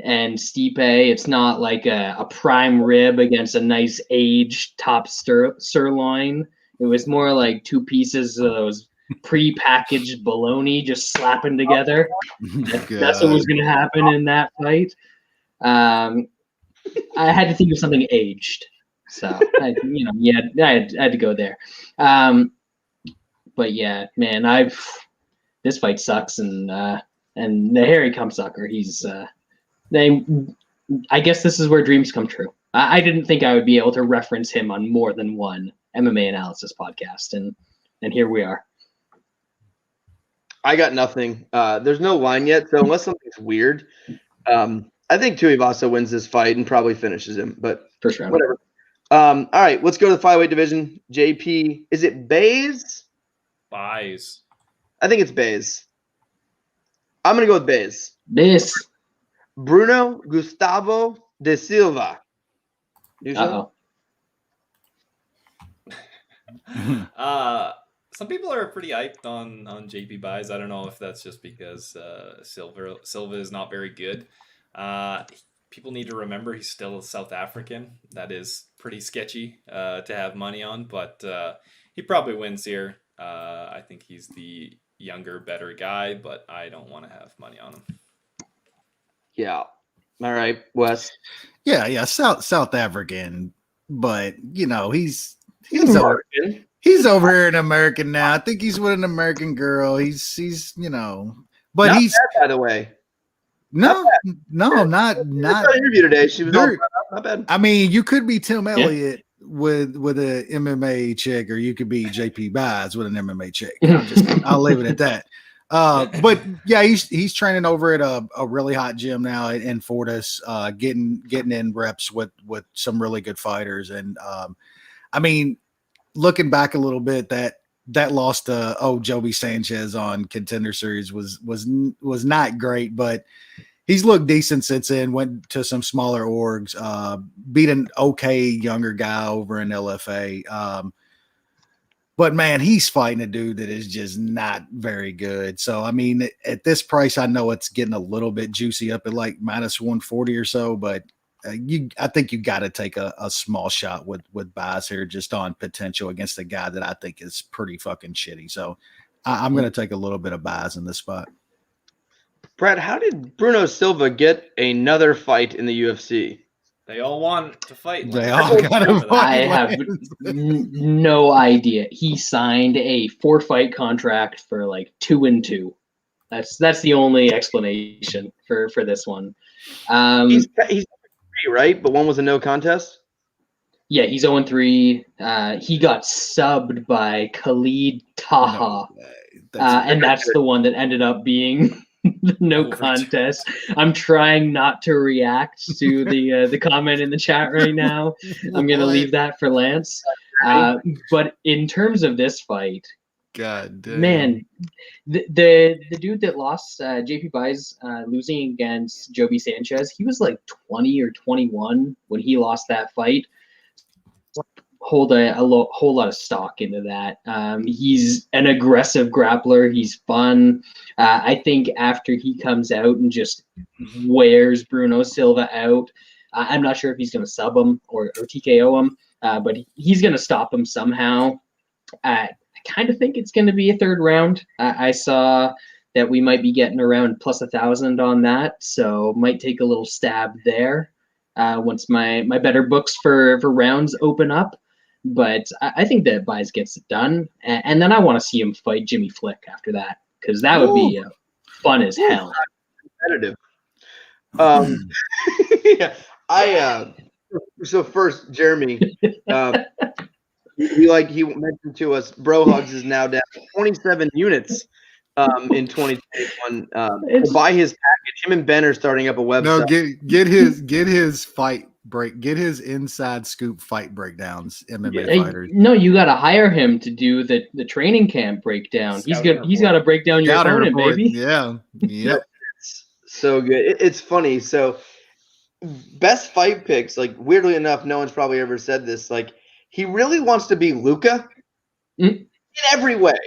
and Stipe. It's not like a prime rib against a nice aged top sirloin. It was more like 2 pieces of those pre-packaged bologna just slapping together. That's what was going to happen in that fight. I had to think of something aged, so I had to go there. But yeah, man, this fight sucks, and the Harry Cumsucker, he's I guess this is where dreams come true. I didn't think I would be able to reference him on more than one MMA analysis podcast, and here we are. I got nothing. There's no line yet, so unless something's weird, I think Tuivasa wins this fight and probably finishes him. But first round, whatever. All right, let's go to the flyweight division. JP, is it Bays? Buys. I think it's Bays. I'm gonna go with Bays. This Bruno Gustavo de Silva. Some people are pretty hyped on JP buys. I don't know if that's just because Silva is not very good. People need to remember he's still South African. That is pretty sketchy to have money on, but he probably wins here. I think he's the younger, better guy, but I don't want to have money on him. Yeah. All right, Wes. Yeah, South African, but he's American. He's over here in American now. I think he's with an American girl. He's but not he's bad, by the way. Not. An interview today. She was not bad. I mean, you could be Tim Elliott with an MMA chick, or you could be JP Buys with an MMA chick. I'll leave it at that. But yeah, he's training over at a really hot gym now in Fortis, getting in reps with some really good fighters. And I mean, looking back a little bit, that loss to Joby Sanchez on Contender Series was not great, but he's looked decent since then. Went to some smaller orgs, beat an okay younger guy over in LFA. But man, he's fighting a dude that is just not very good. So I mean, at this price, I know it's getting a little bit juicy up at like minus 140 or so, but I think you got to take a small shot with buys here just on potential against a guy that I think is pretty fucking shitty. So I'm going to take a little bit of buys in this spot. Brad, how did Bruno Silva get another fight in the UFC? They all want to fight. They all got to fight. I have no idea. He signed a 4-fight contract for like 2 and 2. That's the only explanation for this one. He's 3, right? But one was a no contest. Yeah, he's 0-3. He got subbed by Khalid Taha. And that's the one that ended up being no contest. I'm trying not to react to the comment in the chat right now. I'm going to leave that for Lance. But in terms of this fight, God damn. Man, the dude that lost, JP Buys, losing against Joby Sanchez, he was like 20 or 21 when he lost that fight. Hold a whole lot of stock into that. He's an aggressive grappler. He's fun. I think after he comes out and just wears Bruno Silva out, I'm not sure if he's going to sub him or TKO him, but he's going to stop him somehow. I kind of think it's going to be a third round. I saw that we might be getting around plus 1,000 on that, so might take a little stab there once my better books for rounds open up. But I think that Buys gets it done, and then I want to see him fight Jimmy Flick after that, because that would be fun as hell. Competitive. Yeah, so first, Jeremy, he mentioned to us, Bro Hugs is now down 27 units in 2021. Buy his package. Him and Ben are starting up a website. No, get his fight break. Get his inside scoop fight breakdowns. MMA fighters. No, you got to hire him to do the training camp breakdown. He's got to break down your opponent, baby. Yeah, yep. It's so good. It's funny. So best fight picks. Like weirdly enough, no one's probably ever said this. Like he really wants to be Luka in every way,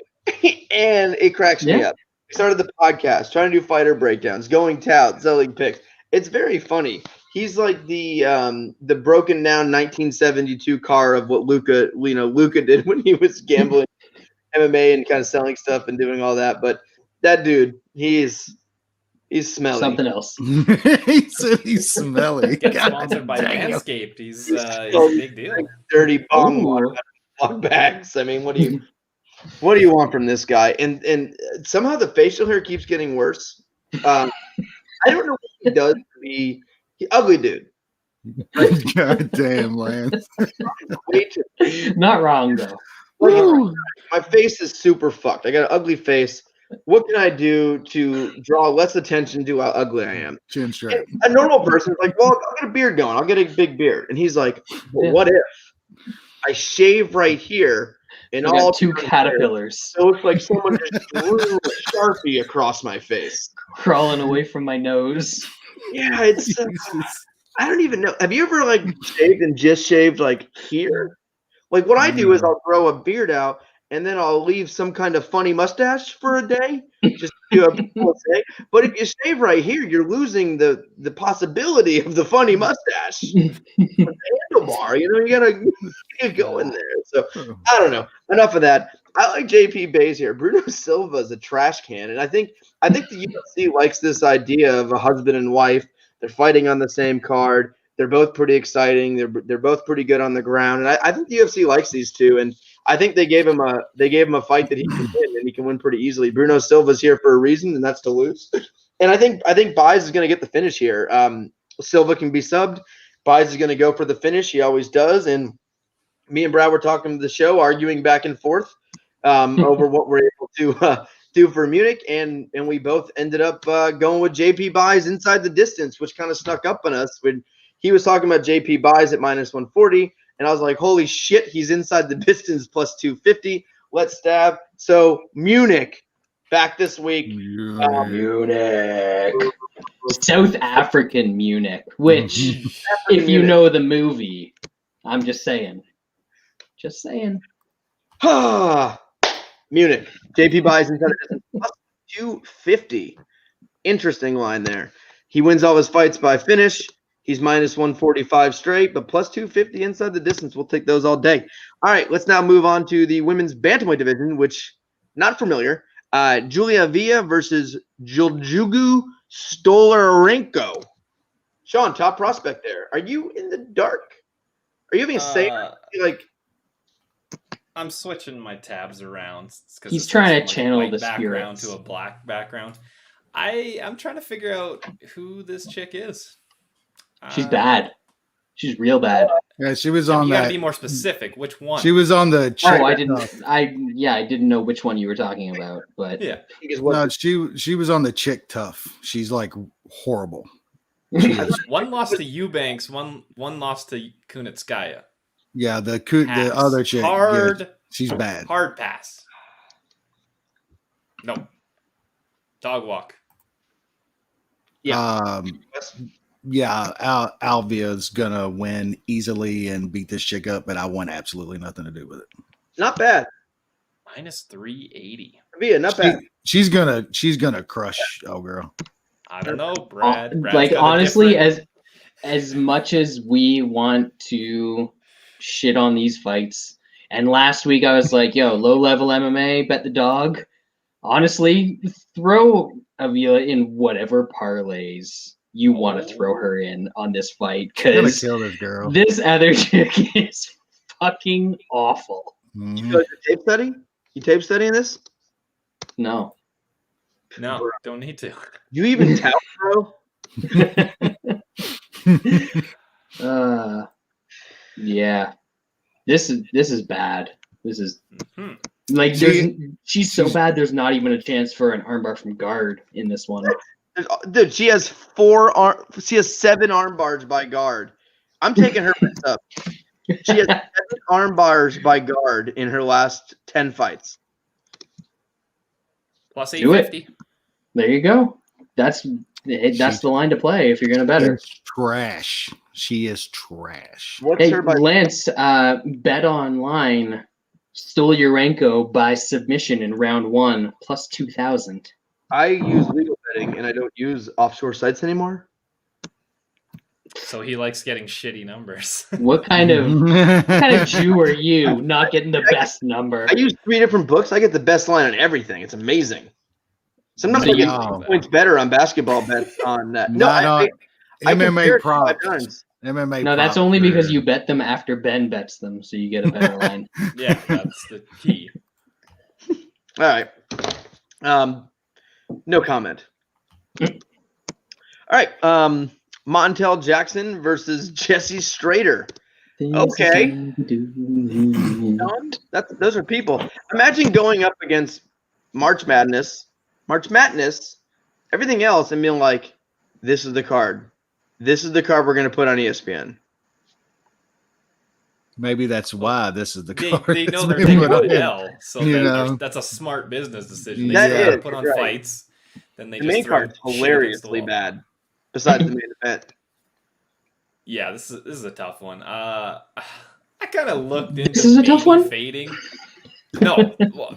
and it cracks me up. We started the podcast trying to do fighter breakdowns, going tout, selling picks. It's very funny. He's like the broken down 1972 car of what Luka did when he was gambling MMA and kind of selling stuff and doing all that. But that dude, he's smelly. Something else. He said he's smelly. Gets sponsored by Manscaped. He's a big deal. Like dirty bong bags. I mean, what do you want from this guy? And somehow the facial hair keeps getting worse. I don't know what he does to be. Ugly dude. God damn, Lance. Not wrong though. My face is super fucked. I got an ugly face. What can I do to draw less attention to how ugly I am? Chin strap. A normal person is like, well, I'll get a beard going. I'll get a big beard. And he's like, well, what if I shave right here and all two caterpillars? So it looks like someone just drew a Sharpie across my face. Crawling away from my nose. Yeah, it's I don't even know. Have you ever like shaved and just shaved like here? Like what I do is I'll grow a beard out and then I'll leave some kind of funny mustache for a day, just to do a day. But if you shave right here, you're losing the possibility of the funny mustache. The handlebar, you gotta get going there. So I don't know. Enough of that. I like JP Buys here. Bruno Silva is a trash can, and I think the UFC likes this idea of a husband and wife. They're fighting on the same card. They're both pretty exciting. They're both pretty good on the ground, and I think the UFC likes these two. And I think they gave him a fight that he can win, and he can win pretty easily. Bruno Silva's here for a reason, and that's to lose. And I think Buys is going to get the finish here. Silva can be subbed. Buys is going to go for the finish. He always does. And me and Brad were talking to the show, arguing back and forth over what we're able to do for Munich, and we both ended up going with JP Buys inside the distance, which kind of snuck up on us when he was talking about JP Buys at minus 140, and I was like, holy shit, he's inside the distance plus 250. Let's stab. So Munich back this week. Munich. South African Munich, which if you know the movie, I'm just saying. Just saying. Munich. JP Buys inside the distance plus 250. Interesting line there. He wins all his fights by finish. He's minus 145 straight, but plus 250 inside the distance. We'll take those all day. All right, let's now move on to the women's bantamweight division, which not familiar. Julia Avila versus Juljugu Stoliarenko. Sean, top prospect there. Are you in the dark? Are you being safe? Like, I'm switching my tabs around. He's trying to channel the background spirits to a black background. I'm trying to figure out who this chick is. She's bad. She's real bad. Yeah, she was on you that. You gotta be more specific. Which one? She was on the. I didn't know which one you were talking about, but yeah. No, she was on the chick tough. She's like horrible. One lost to Eubanks, one lost to Kunitskaya. Yeah, the other chick. Hard. Yeah, she's bad. Hard pass. No. Dog walk. Yeah. Alvia's gonna win easily and beat this chick up, but I want absolutely nothing to do with it. Not bad. Minus 380. Avila, not bad. She's gonna crush girl. I don't know, Brad. Like honestly, as much as we want to shit on these fights, and last week I was like, "Yo, low level MMA, bet the dog." Honestly, throw Avila in whatever parlays you want to throw her in on this fight, because kill this girl. This other chick is fucking awful. Mm-hmm. You go to tape study? You tape studying this? No, don't need to. You even tell, bro? Yeah, this is bad. This is like she's so bad. There's not even a chance for an armbar from guard in this one. Dude, she has 7 arm bars by guard. I'm taking her bets up. She has 7 arm bars by guard in her last 10 fights. Plus 850. There you go. That's the line to play if you're gonna bet her. Trash. She is trash. What's Hey, her by Lance, bet online Stoliarenko by submission in round 1 plus 2,000. I use legal betting and I don't use offshore sites anymore. So he likes getting shitty numbers. What kind of Jew are you not getting the best number? I use 3 different books. I get the best line on everything. It's amazing. Sometimes I get points better on basketball bets on that. No, I MMA props. MMA. No, that's only because you bet them after Ben bets them, so you get a better line. Yeah, that's the key. All right. No comment. All right. Montel Jackson versus Jesse Strader. Okay. Those are people. Imagine going up against March Madness, everything else, and being like, this is the card. This is the card we're going to put on ESPN. Maybe that's why this is the card. They know they're taking an L, so that's a smart business decision. They put on fights. Then they the main card is hilariously bad. Besides the main event. Yeah, this is a tough one. I kind of looked into this is a tough one. Fading. No, well,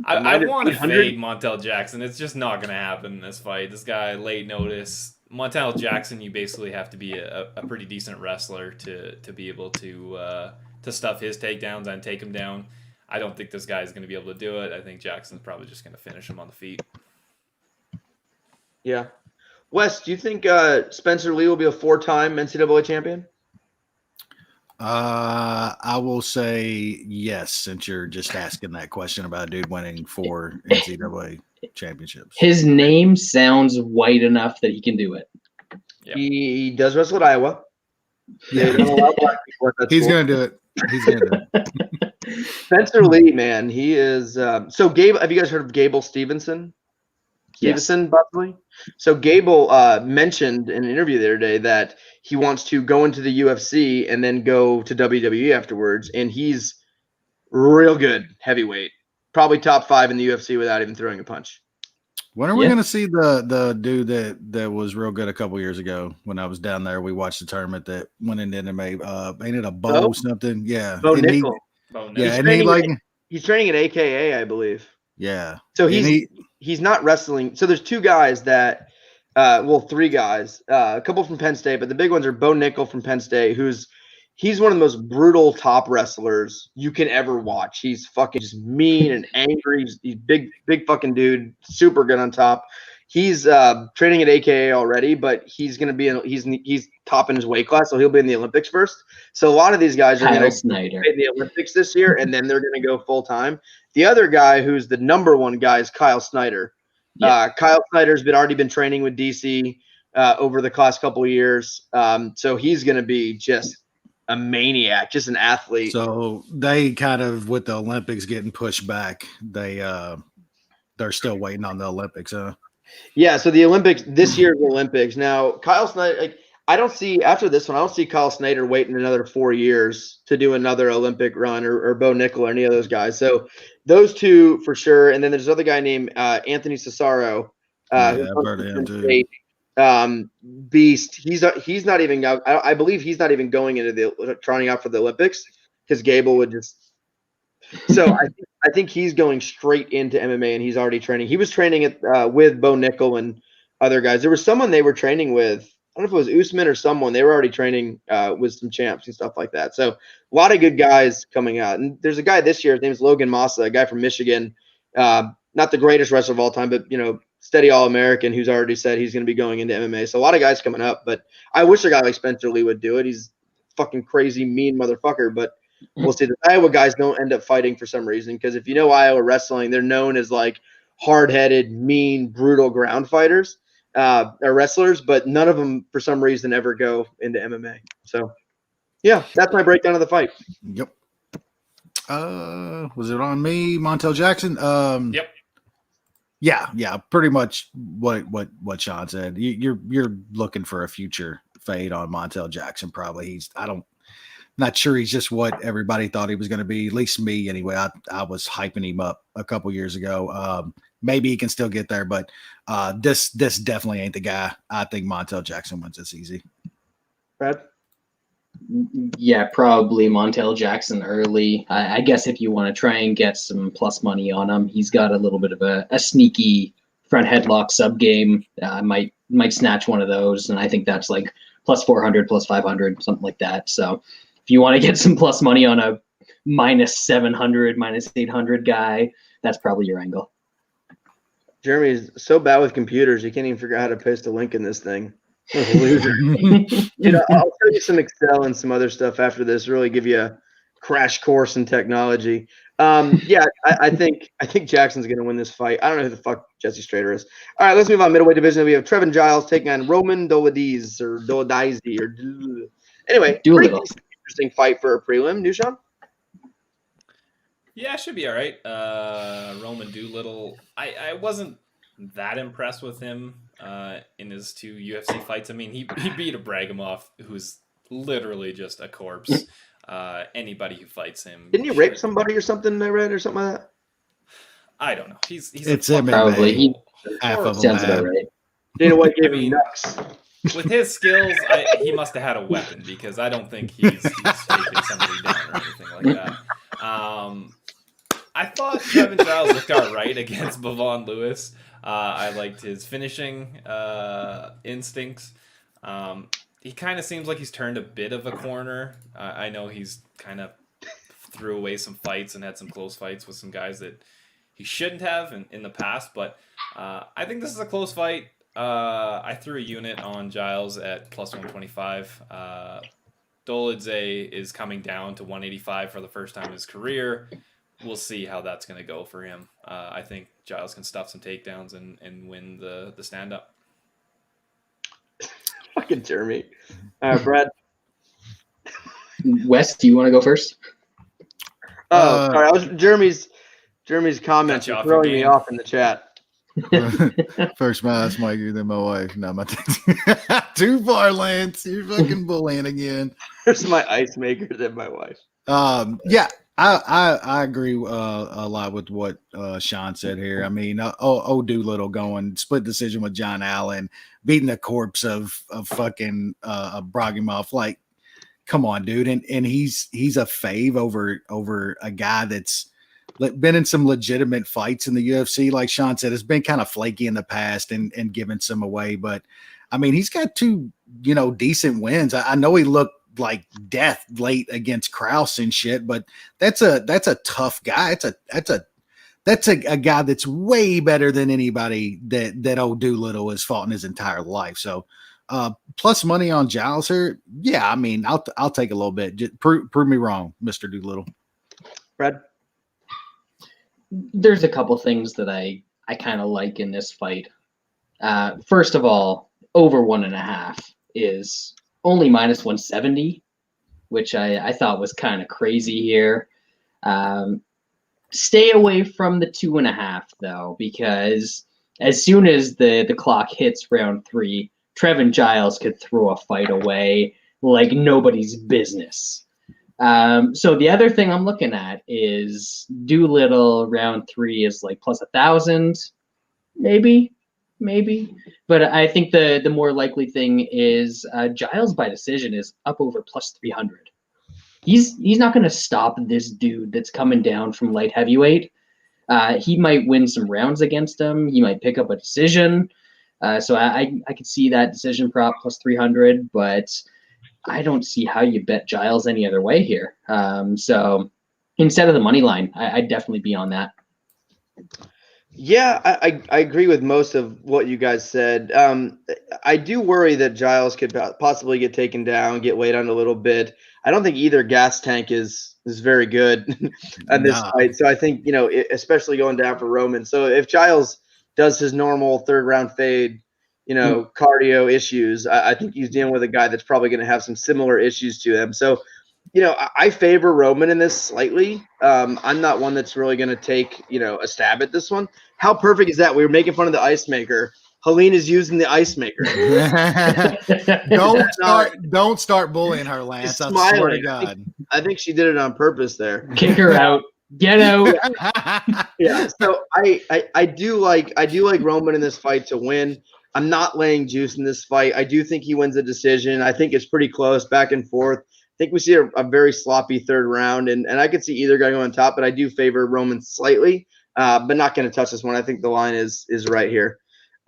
I want to fade Montel Jackson. It's just not going to happen in this fight. This guy, late notice. Montel Jackson, you basically have to be a pretty decent wrestler to be able to stuff his takedowns and take him down. I don't think this guy is going to be able to do it. I think Jackson's probably just going to finish him on the feet. Yeah. Wes, do you think Spencer Lee will be a 4-time NCAA champion? I will say yes, since you're just asking that question about a dude winning 4 NCAA championships. His name sounds white enough that he can do it. Yep. He does wrestle at Iowa. Yeah, he's going to do it. He's going to do it. Spencer Lee, man, he is. So, Gabe, have you guys heard of Gable Stevenson? Stevenson, possibly. So Gable mentioned in an interview the other day that he wants to go into the UFC and then go to WWE afterwards, and he's real good heavyweight, probably top 5 in the UFC without even throwing a punch. When are we going to see the dude that was real good a couple years ago when I was down there? We watched the tournament that went into MMA. Ain't it a Bo something? Yeah. Bo Nickel. Yeah, he's training at AKA, I believe. Yeah. So he's not wrestling. So there's 2 guys that, 3 guys, a couple from Penn State, but the big ones are Bo Nickel from Penn State, he's one of the most brutal top wrestlers you can ever watch. He's fucking just mean and angry. He's big fucking dude, super good on top. He's training at AKA already, but he's going to be he's top in his weight class, so he'll be in the Olympics first. So a lot of these guys are going to be in the Olympics this year, and then they're going to go full time. The other guy who's the number 1 guy is Kyle Snyder. Yeah. Kyle Snyder's already been training with DC over the last couple of years, so he's going to be just a maniac, just an athlete. So they kind of, with the Olympics getting pushed back, they're still waiting on the Olympics, huh? Yeah, so the Olympics, this year's Olympics. Now, Kyle Snyder, like, I don't see, after this one, I don't see Kyle Snyder waiting another 4 years to do another Olympic run, or Bo Nickel or any of those guys. So those two for sure. And then there's another guy named Anthony Cesaro. Yeah, I've heard of him too. Beast. He's not even, I believe he's not even going into the trying out for the Olympics because Gable would just. So I think he's going straight into MMA, and he's already training. He was training with Bo Nickel and other guys. There was someone they were training with. I don't know if it was Usman or someone. They were already training with some champs and stuff like that. So a lot of good guys coming out. And there's a guy this year. His name is Logan Massa, a guy from Michigan. Not the greatest wrestler of all time, but steady All-American who's already said he's going to be going into MMA. So a lot of guys coming up. But I wish a guy like Spencer Lee would do it. He's a fucking crazy, mean motherfucker. But we'll see. The Iowa guys don't end up fighting for some reason because if you know Iowa wrestling, they're known as like hard-headed, mean, brutal ground fighters. Or wrestlers, but none of them for some reason ever go into MMA. So, yeah, that's my breakdown of the fight. Yep. Was it on me, Montel Jackson? Yep. Yeah, pretty much what Sean said. You're looking for a future fade on Montel Jackson. Probably not sure he's just what everybody thought he was going to be. At least me, anyway. I was hyping him up a couple years ago. Maybe he can still get there, but this definitely ain't the guy. I think Montel Jackson wins this easy. Brad? Yeah, probably Montel Jackson early. I guess if you want to try and get some plus money on him, he's got a little bit of a sneaky front headlock sub game. Might snatch one of those, and I think that's like plus 400, plus 500, something like that. So if you want to get some plus money on a minus 700, minus 800 guy, that's probably your angle. Jeremy's so bad with computers, he can't even figure out how to paste a link in this thing. I'll show you some Excel and some other stuff after this. Really give you a crash course in technology. I think Jackson's going to win this fight. I don't know who the fuck Jesse Strader is. All right, let's move on. Middleweight division. We have Trevin Giles taking on Roman Dolidze Anyway, interesting fight for a prelim. Nushan? Yeah, should be all right. Roman Doolittle. I wasn't that impressed with him in his 2 UFC fights. I mean, he beat a Bragimov who's literally just a corpse. Anybody who fights him. Didn't he rape somebody or something? I read or something like that. I don't know. He's probably he half of sounds them. About right. Dana White gave him nuts. With his skills, he must have had a weapon because I don't think he's taking somebody down or anything like that. I thought Trevin Giles looked all right against Bavon Lewis. I liked his finishing instincts. He kind of seems like he's turned a bit of a corner. I know he's kind of threw away some fights and had some close fights with some guys that he shouldn't have in the past, but I think this is a close fight. I threw a unit on Giles at plus 125. Dolidze is coming down to 185 for the first time in his career. We'll see how that's going to go for him. I think Giles can stuff some takedowns and win the stand-up. Fucking Jeremy. Brad? Wes, do you want to go first? Oh, sorry. Jeremy's comments are throwing me off in the chat. First my ass Mikey, then my wife. No, my too far, Lance. You're fucking bullying again. There's my ice maker, then my wife. Yeah, I agree a lot with what Sean said here. I mean, Doolittle going split decision with John Allen, beating the corpse of fucking Bragimov. Like, come on, dude. And he's a fave over a guy that's been in some legitimate fights in the UFC. Like Sean said, it's been kind of flaky in the past and giving some away. But I mean, he's got 2, decent wins. I know he looked like death late against Krause and shit, but that's a tough guy. That's a guy that's way better than anybody that Doolittle has fought in his entire life. So plus money on Giles here. Yeah, I mean, I'll take a little bit. Just prove me wrong, Mr. Doolittle. Brad? There's a couple things that I kind of like in this fight. First of all, over 1.5 is only minus 170, which I thought was kind of crazy here. Stay away from the 2.5 though, because as soon as the clock hits round 3, Trevin Giles could throw a fight away like nobody's business. So the other thing I'm looking at is Doolittle round 3 is like plus 1,000, maybe. But I think the more likely thing is Giles by decision is up over plus 300. He's not going to stop this dude that's coming down from light heavyweight. He might win some rounds against him. He might pick up a decision. So I could see that decision prop plus 300, but I don't see how you bet Giles any other way here. So instead of the money line, I'd definitely be on that. Yeah, I agree with most of what you guys said. I do worry that Giles could possibly get taken down, get weighed on a little bit. I don't think either gas tank is very good on this fight. So I think, especially going down for Roman. So if Giles does his normal third round fade, cardio issues, I think he's dealing with a guy that's probably going to have some similar issues to him. So, I favor Roman in this slightly. I'm not one that's really going to take, a stab at this one. How perfect is that? We were making fun of the ice maker. Helene is using the ice maker. Don't start bullying her, Lance. I swear to God. I think she did it on purpose there. Kick her out. Get out. Yeah. So I do like Roman in this fight to win. I'm not laying juice in this fight. I do think he wins a decision. I think it's pretty close, back and forth. I think we see a very sloppy third round, and I could see either guy going on top, but I do favor Roman slightly, but not going to touch this one. I think the line is right here.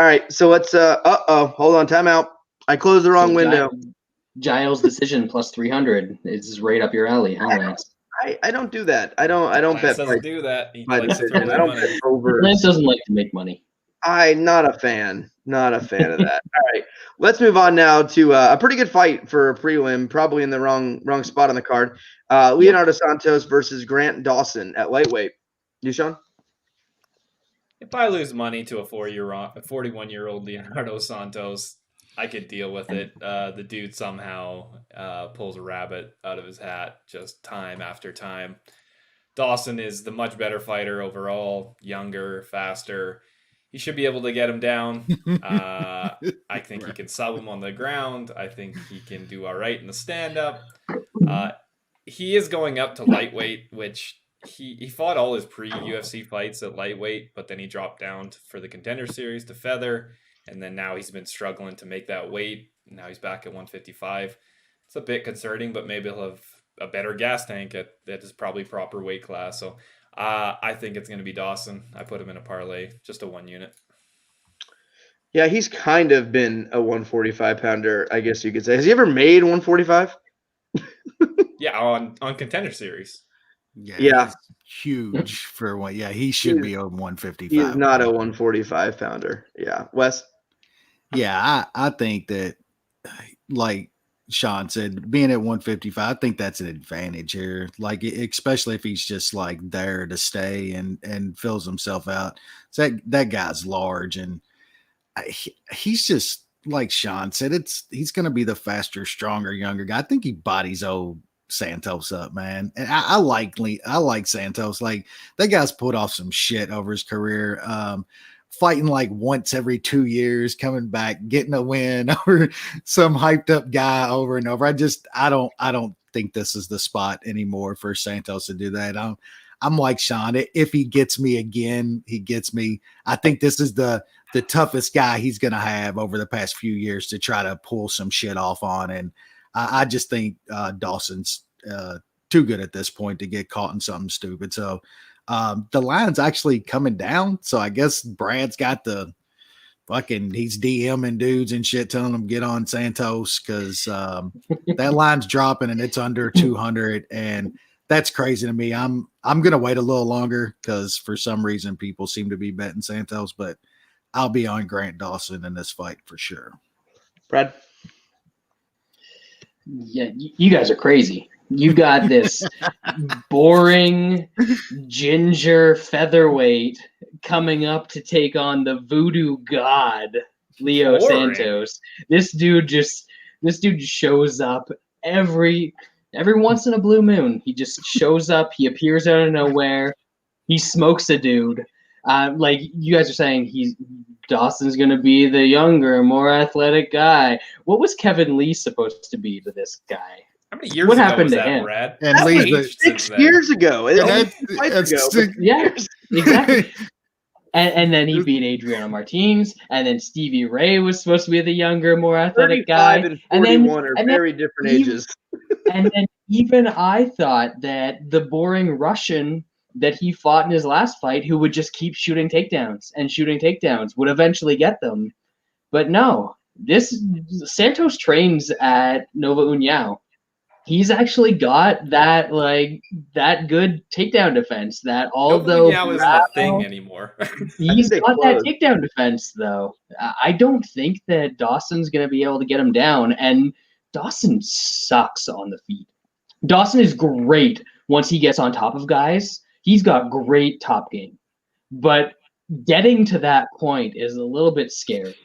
All right, so let's hold on, timeout. I closed the wrong window. Giles decision plus 300 is right up your alley, huh, Lance? I don't do that. I don't bet. Doesn't do that. I don't bet over. Lance doesn't like to make money. I'm not a fan. Not a fan of that. All right, let's move on now to a pretty good fight for a prelim, probably in the wrong spot on the card. Leonardo Santos versus Grant Dawson at lightweight. You, Sean? If I lose money to a 41-year-old Leonardo Santos, I could deal with it. The dude somehow pulls a rabbit out of his hat just time after time. Dawson is the much better fighter overall, younger, faster. He should be able to get him down. I think he can sub him on the ground. I think he can do all right in the stand-up. He is going up to lightweight, which he fought all his pre-UFC fights at lightweight, but then he dropped down for the Contender Series to feather, and then now he's been struggling to make that weight. Now he's back at 155. It's a bit concerning, but maybe he'll have a better gas tank at his probably proper weight class. So I think it's going to be Dawson. I put him in a parlay, just a 1 unit. Yeah, he's kind of been a 145-pounder, I guess you could say. Has he ever made 145? Yeah, on Contender Series. Yeah. Huge for one. Yeah, he should be a 155. He's not a 145-pounder. Yeah. Wes? Yeah, I think that, like Sean said, being at 155, I think that's an advantage here. Like, especially if he's just like there to stay and fills himself out. So that guy's large, and he's just like Sean said. He's going to be the faster, stronger, younger guy. I think he bodies old Santos up, man. And I like Santos. Like, that guy's put off some shit over his career. Fighting like once every 2 years, coming back, getting a win over some hyped up guy over and over. I don't think this is the spot anymore for Santos to do that. I'm like Sean. If he gets me again, he gets me. I think this is the toughest guy he's going to have over the past few years to try to pull some shit off on. And I just think Dawson's too good at this point to get caught in something stupid. So the line's actually coming down. So I guess Brad's got the he's DMing dudes and shit, telling them get on Santos because that line's dropping and it's under 200. And that's crazy to me. I'm going to wait a little longer because for some reason people seem to be betting Santos, but I'll be on Grant Dawson in this fight for sure. Brad? Yeah, you guys are crazy. You got this boring ginger featherweight coming up to take on the voodoo god, Leo Santos. This dude just shows up every Every once in a blue moon, he just shows up. He appears out of nowhere. He smokes a dude. Like you guys are saying, Dawson's going to be the younger, more athletic guy. What was Kevin Lee supposed to be to this guy? How many years What ago happened was to that, him? Brad? And That was Lee's 6 years ago. Yeah, exactly. And then he beat Adriano Martins, and then Stevie Ray was supposed to be the younger, more athletic guy. 35 and 41 are very different ages. And then even I thought that the boring Russian that he fought in his last fight, who would just keep shooting takedowns, would eventually get them. But no, this Santos trains at Nova União. He's actually got that good takedown defense. That although Nova União isn't a thing anymore. He's got that takedown defense, though. I don't think that Dawson's going to be able to get him down, and Dawson sucks on the feet. Dawson is great once he gets on top of guys. He's got great top game. But getting to that point is a little bit scary.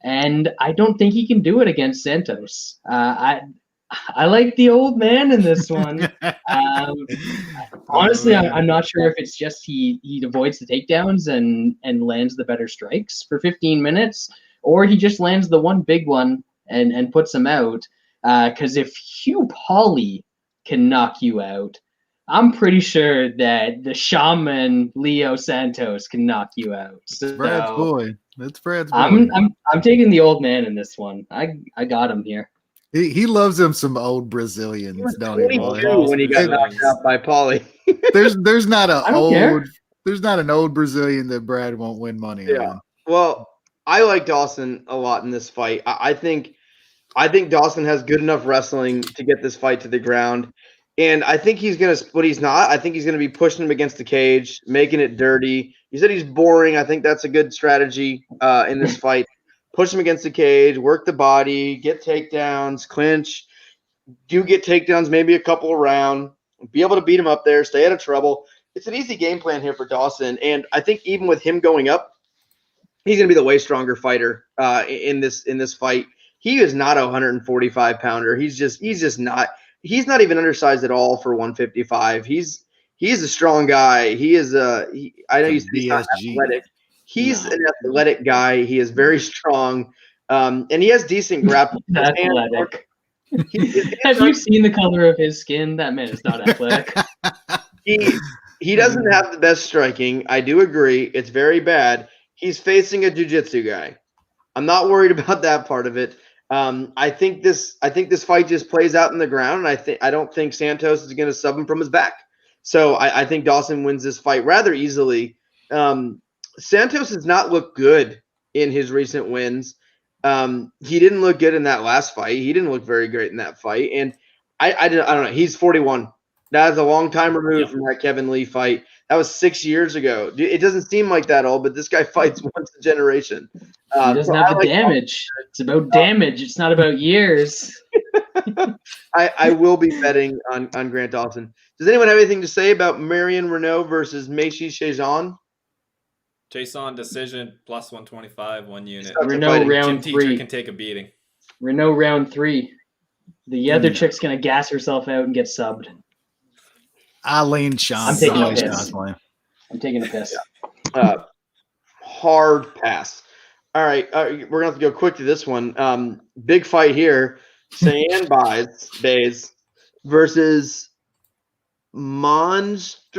And I don't think he can do it against Santos. I like the old man in this one. Honestly, I'm not sure if it's just he avoids the takedowns and lands the better strikes for 15 minutes, or he just lands the one big one and puts him out. Because if Hugh Pauly can knock you out, I'm pretty sure that the shaman Leo Santos can knock you out. So Brad's boy. That's Brad's boy. I'm taking the old man in this one. I got him here. He loves him some old Brazilians, don't he? When he got knocked out by Pauly. There's not an old Brazilian that Brad won't win money on. Well, I like Dawson a lot in this fight. I think Dawson has good enough wrestling to get this fight to the ground. And I think he's going to, but he's not. I think he's going to be pushing him against the cage, making it dirty. You said he's boring. I think that's a good strategy in this fight. Push him against the cage, work the body, get takedowns, clinch, get takedowns, maybe a couple around, be able to beat him up there, stay out of trouble. It's an easy game plan here for Dawson. And I think even with him going up, he's going to be the way stronger fighter in this fight. He is not a 145-pounder. He's not even undersized at all for 155. He's a strong guy. He's not athletic. He's an athletic guy. He is very strong, and he has decent grappling. Athletic. Have you seen the color of his skin? That man is not athletic. He doesn't have the best striking. I do agree. It's very bad. He's facing a jiu-jitsu guy. I'm not worried about that part of it. I think this fight just plays out in the ground, and I don't think Santos is going to sub him from his back. So I think Dawson wins this fight rather easily. Santos has not looked good in his recent wins. He didn't look good in that last fight. He didn't look very great in that fight. And I don't know. He's 41. That is a long time removed from that Kevin Lee fight. That was 6 years ago. It doesn't seem like that old, but this guy fights once a generation. He doesn't have the damage. It's about damage. It's not about years. I will be betting on Grant Dawson. Does anyone have anything to say about Marion Reneau versus Meishy Chiasson? Chiasson decision plus 125, 1 unit. Reneau round 3 can take a beating. Reneau round 3. The other chick's gonna gas herself out and get subbed. Eileen Sean. I'm taking a piss. I'm taking a piss. Hard pass. All right, we're gonna have to go quick to this one. Big fight here. Cheyenne Bays versus Montserrat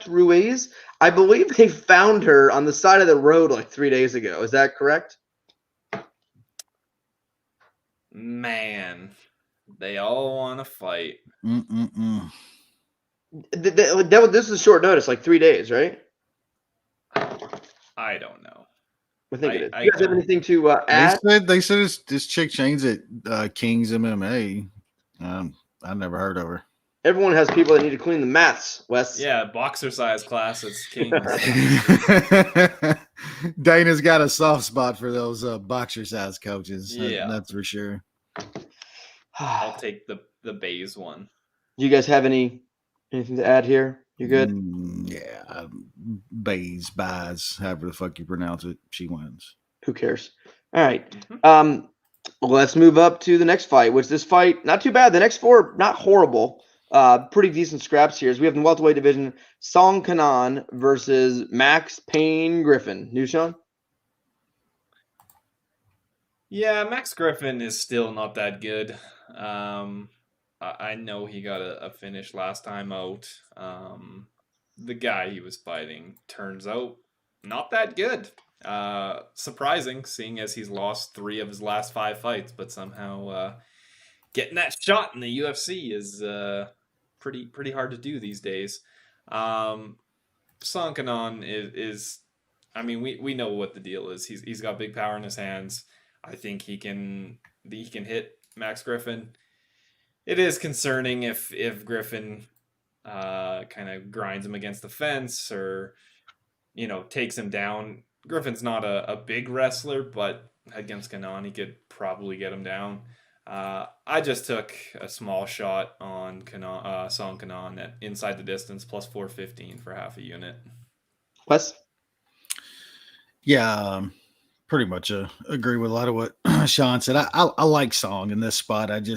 Ruiz. I believe they found her on the side of the road like 3 days ago. Is that correct? Man, they all want to fight. This is short notice, like 3 days, right? I don't know. I think it is. You guys have anything to add? They said this chick trains at King's MMA. I never heard of her. Everyone has people that need to clean the mats, Wes. Yeah, boxer size class. It's King. Dana's got a soft spot for those boxer size coaches. Yeah, that's for sure. I'll take the Bays one. Do you guys have anything to add here? You good? Yeah, buys, however the fuck you pronounce it. She wins. Who cares? All right. Well, let's move up to the next fight, which this fight, not too bad. The next four, not horrible. Pretty decent scraps here. So we have in the welterweight division, Song Kenan versus Max Payne Griffin. New Sean? Yeah, Max Griffin is still not that good. I know he got a finish last time out. The guy he was fighting turns out not that good. Surprising, seeing as he's lost 3 of his last 5 fights, but somehow getting that shot in the UFC is pretty hard to do these days. Song Kenan is I mean, we know what the deal is. He's got big power in his hands. I think he can hit Max Griffin. It is concerning if Griffin kind of grinds him against the fence or takes him down. Griffin's not a big wrestler, but against Kenan, he could probably get him down. I just took a small shot on Song Kenan at inside the distance plus 415 for half a unit. Wes? Yeah, pretty much agree with a lot of what Sean said. I like Song in this spot. It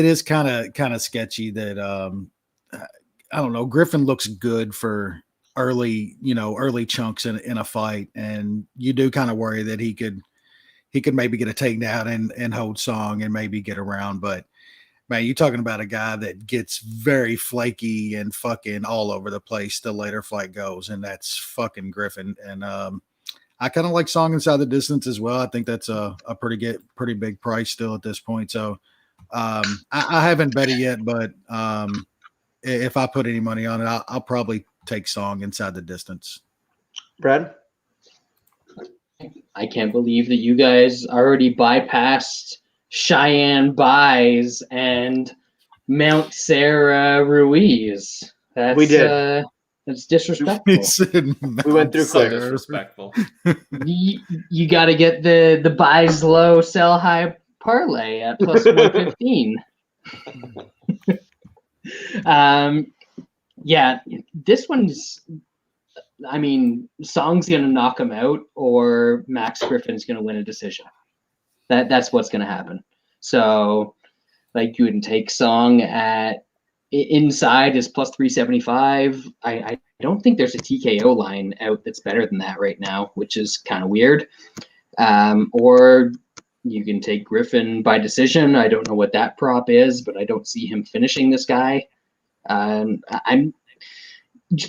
is kind of sketchy that I don't know. Griffin looks good for early chunks in a fight, and you do kind of worry that he could maybe get a takedown and hold Song and maybe get around. But man, you're talking about a guy that gets very flaky and fucking all over the place the later fight goes, and that's fucking Griffin. And I kind of like Song inside the distance as well. I think that's a pretty big price still at this point. So I haven't bet it yet, but if I put any money on it, I'll probably take Song inside the distance. Brad? I can't believe that you guys already bypassed Cheyenne buys and Mount Sarah Ruiz. We did. That's disrespectful. We went through So quick. disrespectful. You got to get the buys low, sell high parlay at plus 115. Yeah, this one's. I mean, Song's going to knock him out, or Max Griffin's going to win a decision. That's what's going to happen. So, like, you would take Song at inside is plus 375. I don't think there's a TKO line out that's better than that right now, which is kind of weird. Or you can take Griffin by decision. I don't know what that prop is, but I don't see him finishing this guy. I'm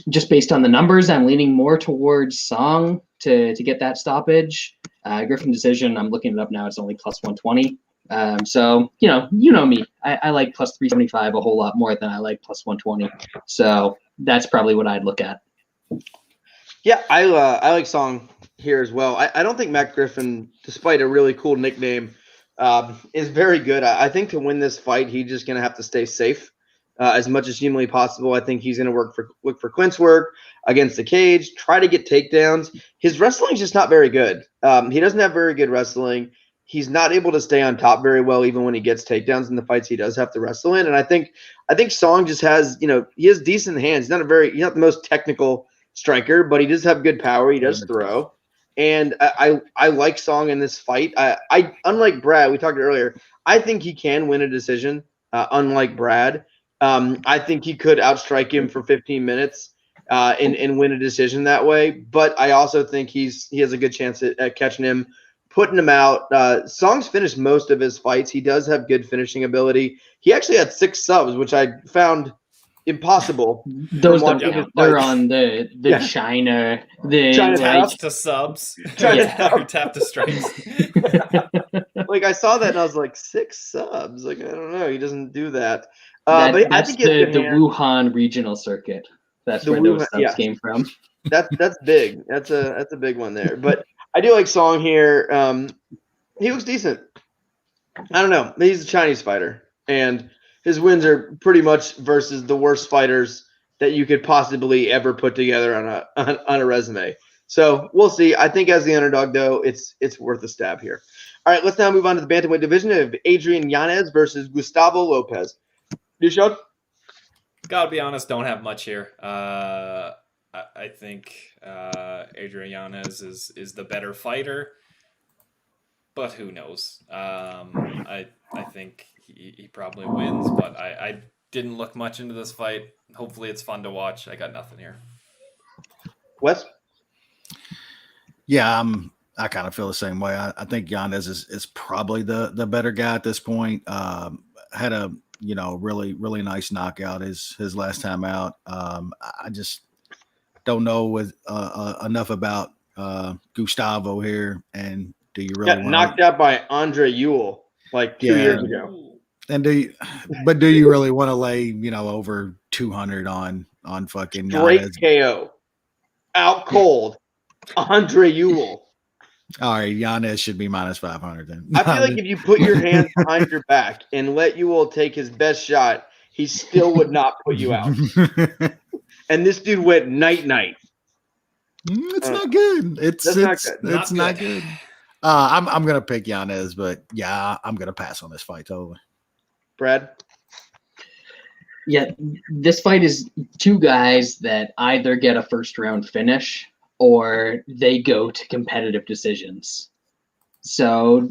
just based on the numbers, I'm leaning more towards Song to get that stoppage. Griffin decision, I'm looking it up now. It's only plus 120. So you know me. I like plus 375 a whole lot more than I like plus 120. So that's probably what I'd look at. Yeah, I like Song here as well. I don't think Matt Griffin, despite a really cool nickname, is very good. I think to win this fight, he's just going to have to stay safe as much as humanly possible. I think he's going to look for clinch work against the cage, try to get takedowns. His wrestling is just not very good. He doesn't have very good wrestling. He's not able to stay on top very well, even when he gets takedowns in the fights he does have to wrestle in. And I think Song just has, he has decent hands. He's not the most technical striker, but he does have good power. He does throw. And I like Song in this fight. I unlike Brad, we talked earlier, I think he can win a decision, unlike Brad. I think he could outstrike him for 15 minutes and win a decision that way. But I also think he has a good chance at catching him, putting him out. Song's finished most of his fights. He does have good finishing ability. He actually had 6 subs, which I found impossible. Those don't count. They're on the China. China tap to subs. Tap to strikes. Like, I saw that and I was like, 6 subs? Like, I don't know. He doesn't do that. But I think the Wuhan regional circuit. That's where those subs came from. That's big. That's a big one there. But I do like Song here. He looks decent. I don't know. He's a Chinese fighter, and his wins are pretty much versus the worst fighters that you could possibly ever put together on a resume. So we'll see. I think as the underdog, though, it's worth a stab here. All right, let's now move on to the bantamweight division of Adrian Yanez versus Gustavo Lopez. Dushon? Gotta be honest, don't have much here. I think Adrian Yanez is the better fighter. but who knows? I think he probably wins, but I didn't look much into this fight. Hopefully it's fun to watch. I got nothing here. Wes? Yeah, I kind of feel the same way. I think Yanez is probably the better guy at this point. Had a really nice knockout his last time out. I just don't know with enough about Gustavo here. And do you really got knocked out by Andre Ewell like 2 years ago? And do you really want to lay over 200 on fucking straight Yanez? KO, out cold, Andre Ewell? All right, Yanez should be minus 500 then. I feel like if you put your hands behind your back and let Ewell take his best shot, he still would not put you out. And this dude went night. It's not good. It's not good. I'm gonna pick Yanez, but yeah, I'm gonna pass on this fight totally. Brad? Yeah, this fight is two guys that either get a first round finish or they go to competitive decisions. So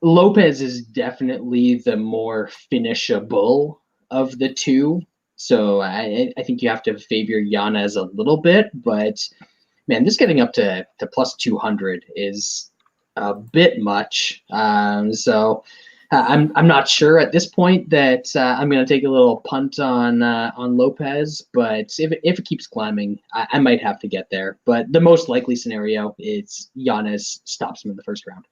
Lopez is definitely the more finishable of the two. So I think you have to favor Yanez a little bit, but man, this getting up to plus 200 is a bit much. So I'm not sure at this point that I'm going to take a little punt on Lopez, but if it keeps climbing, I might have to get there. But the most likely scenario is Yanez stops him in the first round.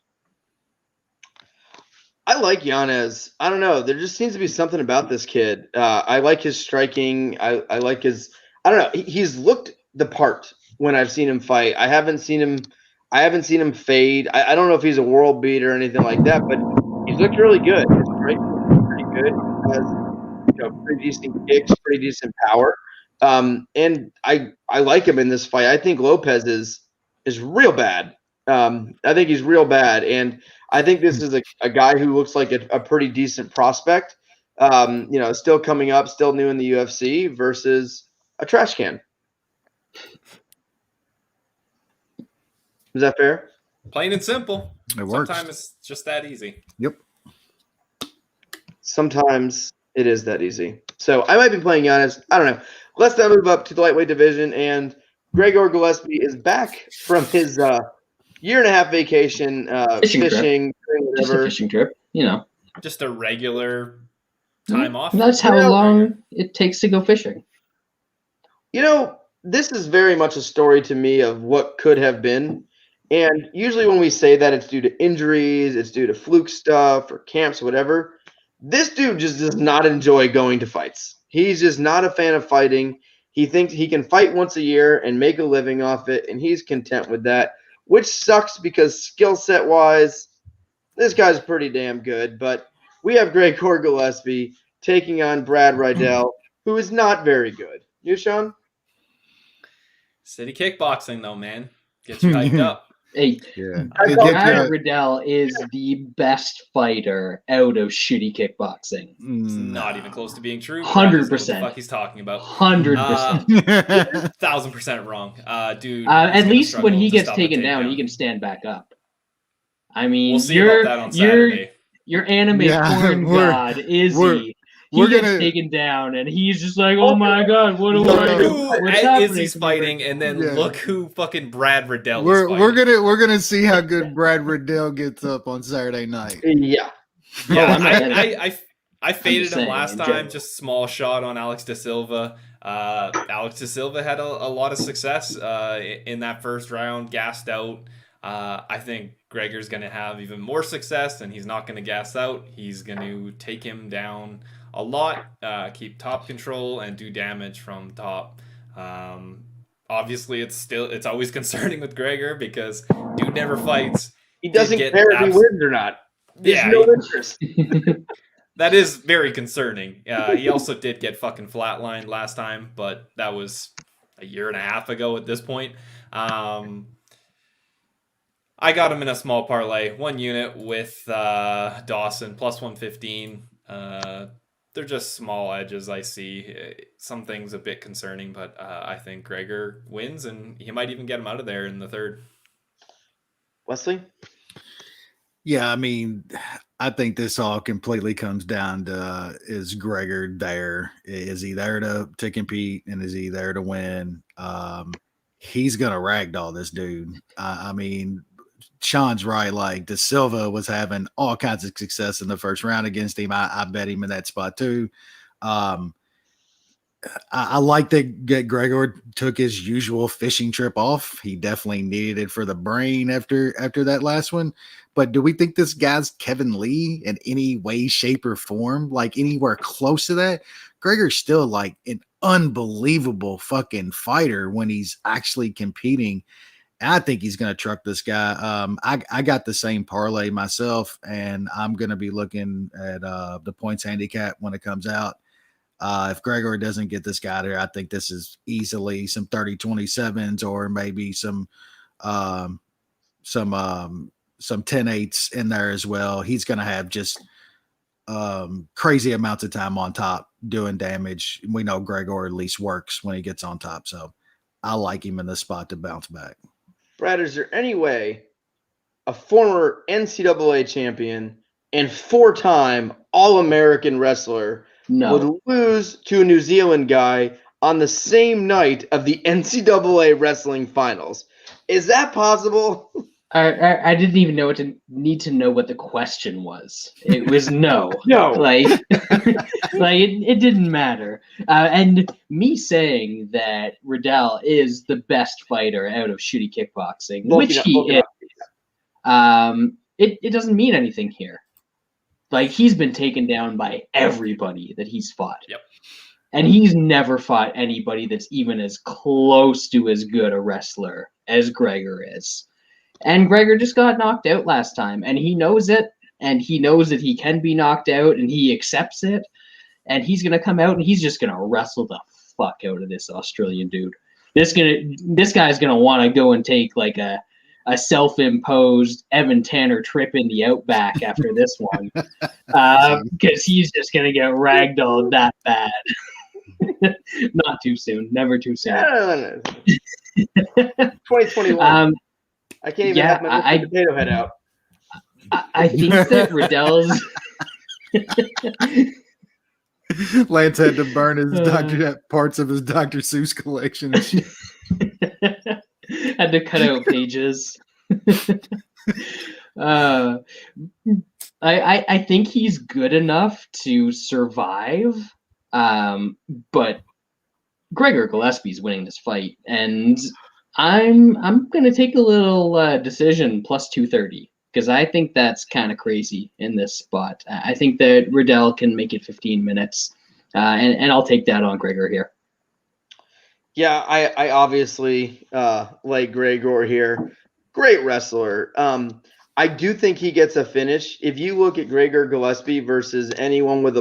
I like Yanez. I don't know. There just seems to be something about this kid. I like his striking. I like his. I don't know. He's looked the part when I've seen him fight. I haven't seen him fade. I don't know if he's a world beater or anything like that, but he's looked really good. His striking is pretty good. He has pretty decent kicks, pretty decent power. And I like him in this fight. I think Lopez is real bad. I think he's real bad, and I think this is a guy who looks like a pretty decent prospect. Still coming up, still new in the UFC versus a trash can. Is that fair? Plain and simple. It works. Sometimes it's just that easy. Yep. Sometimes it is that easy. So I might be playing Yanez. I don't know. Let's now move up to the lightweight division, and Gregor Gillespie is back from his year-and-a-half vacation, fishing, whatever. Just a fishing trip, Just a regular time off. That's how long it takes to go fishing. This is very much a story to me of what could have been. And usually when we say that, it's due to injuries, it's due to fluke stuff or camps, whatever. This dude just does not enjoy going to fights. He's just not a fan of fighting. He thinks he can fight once a year and make a living off it, and he's content with that, which sucks because skill set wise, this guy's pretty damn good. But we have Gregor Gillespie taking on Brad Riddell, who is not very good. You, Sean? City kickboxing, though, man. Gets you hyped up. Hey, Brad Riddell is the best fighter out of shitty kickboxing. It's not even close to being true. 100%. What the fuck he's talking about. 100%. 1,000% wrong. Dude. At least when he gets taken down, he can stand back up. I mean, we'll see about that on Saturday. Your anime porn god, Izzy. He gets taken down, and he's just like, "Oh my god, what do I do?" What's happening? Izzy's fighting, and then look who fucking Brad Riddell is fighting. We're gonna see how good Brad Riddell gets up on Saturday night. Yeah. I faded him last time. Just small shot on Alex de Silva. Alex de Silva had a lot of success in that first round, gassed out. I think Gregor's going to have even more success, and he's not going to gas out. He's going to take him down a lot, keep top control, and do damage from top. Obviously, it's always concerning with Gregor because dude never fights. He doesn't care if he wins or not. There's no interest. That is very concerning. He also did get fucking flatlined last time, but that was a year and a half ago at this point. I got him in a small parlay, 1 unit with Dawson, plus 115. They're just small edges I see. Some things a bit concerning, but I think Gregor wins, and he might even get him out of there in the third. Wesley? Yeah, I mean, I think this all completely comes down to is Gregor there? Is he there to compete, and is he there to win? He's gonna ragdoll this dude. I mean, Sean's right. Like De Silva was having all kinds of success in the first round against him. I bet him in that spot too. I like that Gregor took his usual fishing trip off. He definitely needed it for the brain after that last one. But do we think this guy's Kevin Lee in any way, shape, or form? Like anywhere close to that? Gregor's still like an unbelievable fucking fighter when he's actually competing. I think he's going to truck this guy. I got the same parlay myself, and I'm going to be looking at the points handicap when it comes out. If Gregor doesn't get this guy there, I think this is easily some 30-27s or maybe some 10-8s in there as well. He's going to have just crazy amounts of time on top doing damage. We know Gregor at least works when he gets on top, so I like him in this spot to bounce back. Brad, is there any way a former NCAA champion and 4-time All-American wrestler would lose to a New Zealand guy on the same night of the NCAA wrestling finals? Is that possible? I didn't even need to know what the question was. It was no. No. Like it didn't matter. And me saying that Riddell is the best fighter out of shitty kickboxing, which he is, it doesn't mean anything here. Like, he's been taken down by everybody that he's fought. Yep. And he's never fought anybody that's even as close to as good a wrestler as Gregor is. And Gregor just got knocked out last time, and he knows it, and he knows that he can be knocked out, and he accepts it. And he's going to come out, and he's just going to wrestle the fuck out of this Australian dude. This guy's going to want to go and take, like, a self-imposed Evan Tanner trip in the outback after this one, because he's just going to get ragdolled that bad. Not too soon. Never too soon. No. 2021. I can't even have my potato head out. I think that Riddell's... Lance had to burn his parts of his Dr. Seuss collection. Had to cut out pages. I think he's good enough to survive, but Gregor Gillespie's winning this fight, and I'm gonna take a little decision plus 230 because I think that's kind of crazy in this spot. I think that Riddell can make it 15 minutes, and I'll take that on Gregor here. Yeah, I obviously like Gregor here. Great wrestler. I do think he gets a finish. If you look at Gregor Gillespie versus anyone with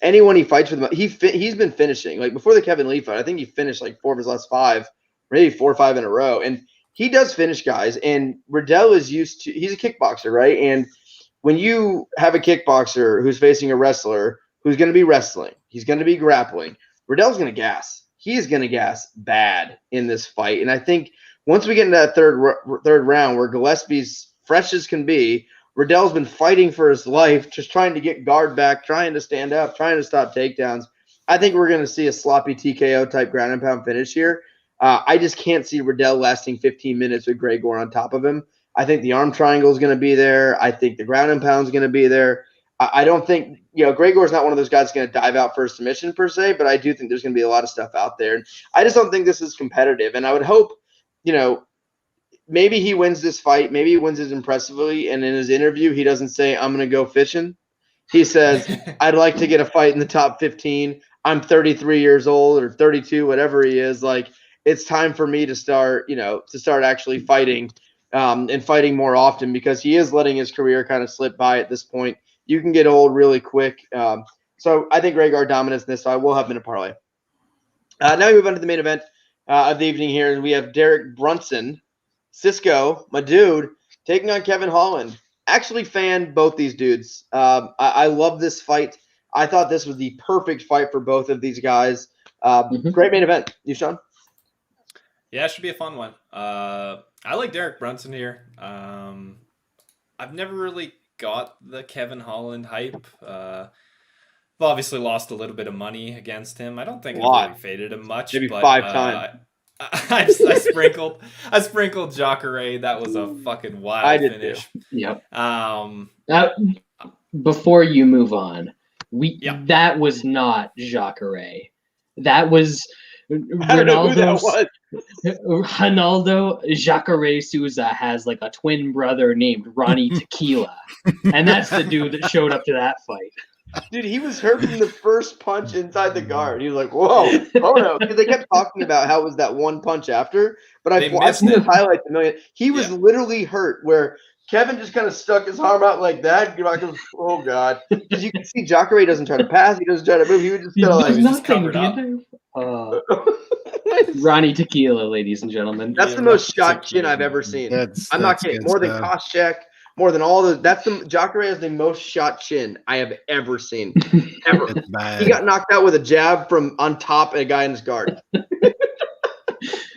anyone he fights with, he's been finishing. Like before the Kevin Lee fight, I think he finished like 4 of his last 5, maybe 4 or 5 in a row. And he does finish guys. And Riddell is he's a kickboxer, right? And when you have a kickboxer who's facing a wrestler who's going to be wrestling, he's going to be grappling, Riddell's going to gas. He is going to gas bad in this fight. And I think once we get into that third round where Gillespie's fresh as can be, Riddell's been fighting for his life, just trying to get guard back, trying to stand up, trying to stop takedowns. I think we're going to see a sloppy TKO type ground and pound finish here. I just can't see Riddell lasting 15 minutes with Gregor on top of him. I think the arm triangle is going to be there. I think the ground and pound is going to be there. I don't think, Gregor's not one of those guys that's going to dive out for a submission per se, but I do think there's going to be a lot of stuff out there. I just don't think this is competitive. And I would hope, maybe he wins this fight. Maybe he wins it impressively. And in his interview, he doesn't say, I'm going to go fishing. He says, I'd like to get a fight in the top 15. I'm 33 years old or 32, whatever he is. Like, it's time for me to start actually fighting and fighting more often because he is letting his career kind of slip by at this point. You can get old really quick. So I think Gregor dominates in this, so I will have him in a parlay. Now we move on to the main event of the evening here, and we have Derek Brunson, Cisco, my dude, taking on Kevin Holland. Actually fanned both these dudes. I love this fight. I thought this was the perfect fight for both of these guys. Great main event. You, Sean? Yeah, it should be a fun one. I like Derek Brunson here. I've never really got the Kevin Holland hype. I've obviously lost a little bit of money against him. I don't think I've really faded him much. Maybe but, 5 times. I sprinkled Jacare. That was a fucking wild finish. Too. Yep. Before you move on, that was not Jacare. That was Ronaldo Jacare Souza has like a twin brother named Ronnie Tequila, and that's the dude that showed up to that fight. Dude, he was hurt from the first punch inside the guard. He was like, "Whoa, oh no!" Because they kept talking about how it was that one punch after, but I've seen the highlights a million. He was literally hurt where Kevin just kind of stuck his arm out like that. Oh god, because you can see Jacare doesn't try to pass, he doesn't try to move. He would just kind of like just covered up. Ronnie Tequila, ladies and gentlemen. That's the most shot chin I've ever seen. I'm not kidding. More than Koscheck. More than all those, Jacare has the most shot chin I have ever seen. Ever. He got knocked out with a jab from on top of a guy in his guard.